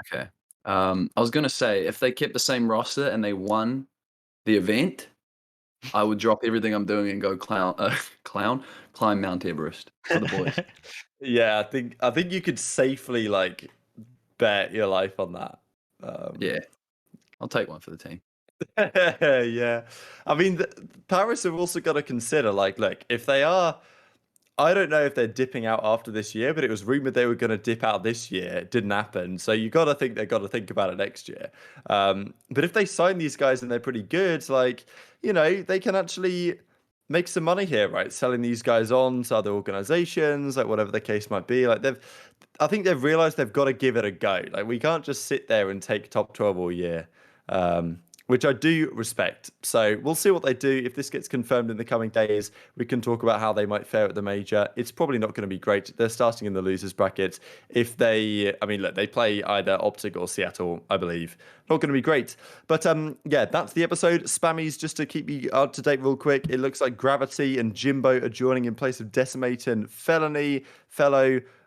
Okay. I was gonna say, if they kept the same roster and they won the event, I would drop everything I'm doing and go climb Mount Everest for the boys. Yeah, I think you could safely like bet your life on that. Yeah, I'll take one for the team. Yeah, I mean, Paris have also got to consider like, look, if they are I don't know if they're dipping out after this year, but it was rumored they were going to dip out this year. It didn't happen. So you got to think they've got to think about it next year. But if they sign these guys and they're pretty good, like, they can actually make some money here, right? Selling these guys on to other organizations, like whatever the case might be. I think they've realized they've got to give it a go. Like, we can't just sit there and take top 12 all year. Which I do respect. So we'll see what they do. If this gets confirmed in the coming days, we can talk about how they might fare at the major. It's probably not going to be great. They're starting in the losers bracket. Look, they play either OpTic or Seattle, I believe. Not going to be great. But yeah, that's the episode. Spammies, just to keep you up to date real quick. It looks like GRVTY and Jimbo are joining in place of Decimate and Fellow.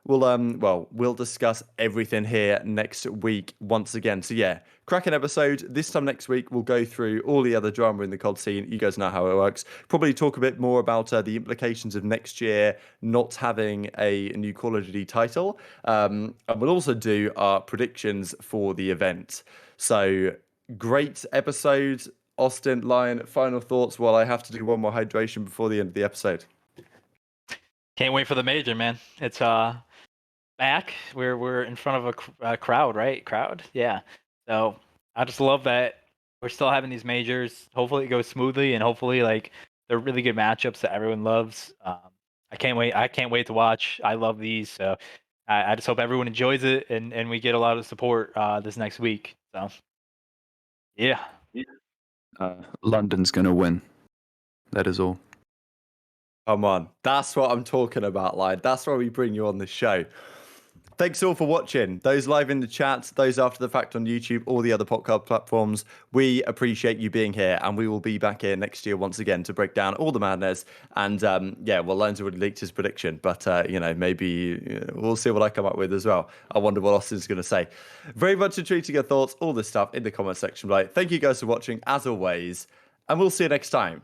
We'll discuss everything here next week once again. So yeah, cracking episode. This time next week, we'll go through all the other drama in the COD scene. You guys know how it works. Probably talk a bit more about the implications of next year not having a new Call of Duty title. And we'll also do our predictions for the event. So great episode. Austin, Lion, final thoughts while I have to do one more hydration before the end of the episode. Can't wait for the major, man. It's back. We're in front of a crowd, right? Yeah. So I just love that we're still having these majors. Hopefully it goes smoothly, and hopefully like they're really good matchups that everyone loves. I can't wait to watch. I love these. So I just hope everyone enjoys it, and we get a lot of support this next week. So yeah. London's gonna win. That is all. Come on. That's what I'm talking about, Lion. That's why we bring you on the show. Thanks all for watching. Those live in the chat, those after the fact on YouTube, all the other podcast platforms. We appreciate you being here, and we will be back here next year once again to break down all the madness. And Lion's already leaked his prediction, but maybe we'll see what I come up with as well. I wonder what Austin's going to say. Very much intrigued to your thoughts, all this stuff in the comment section below. Thank you guys for watching, as always, and we'll see you next time.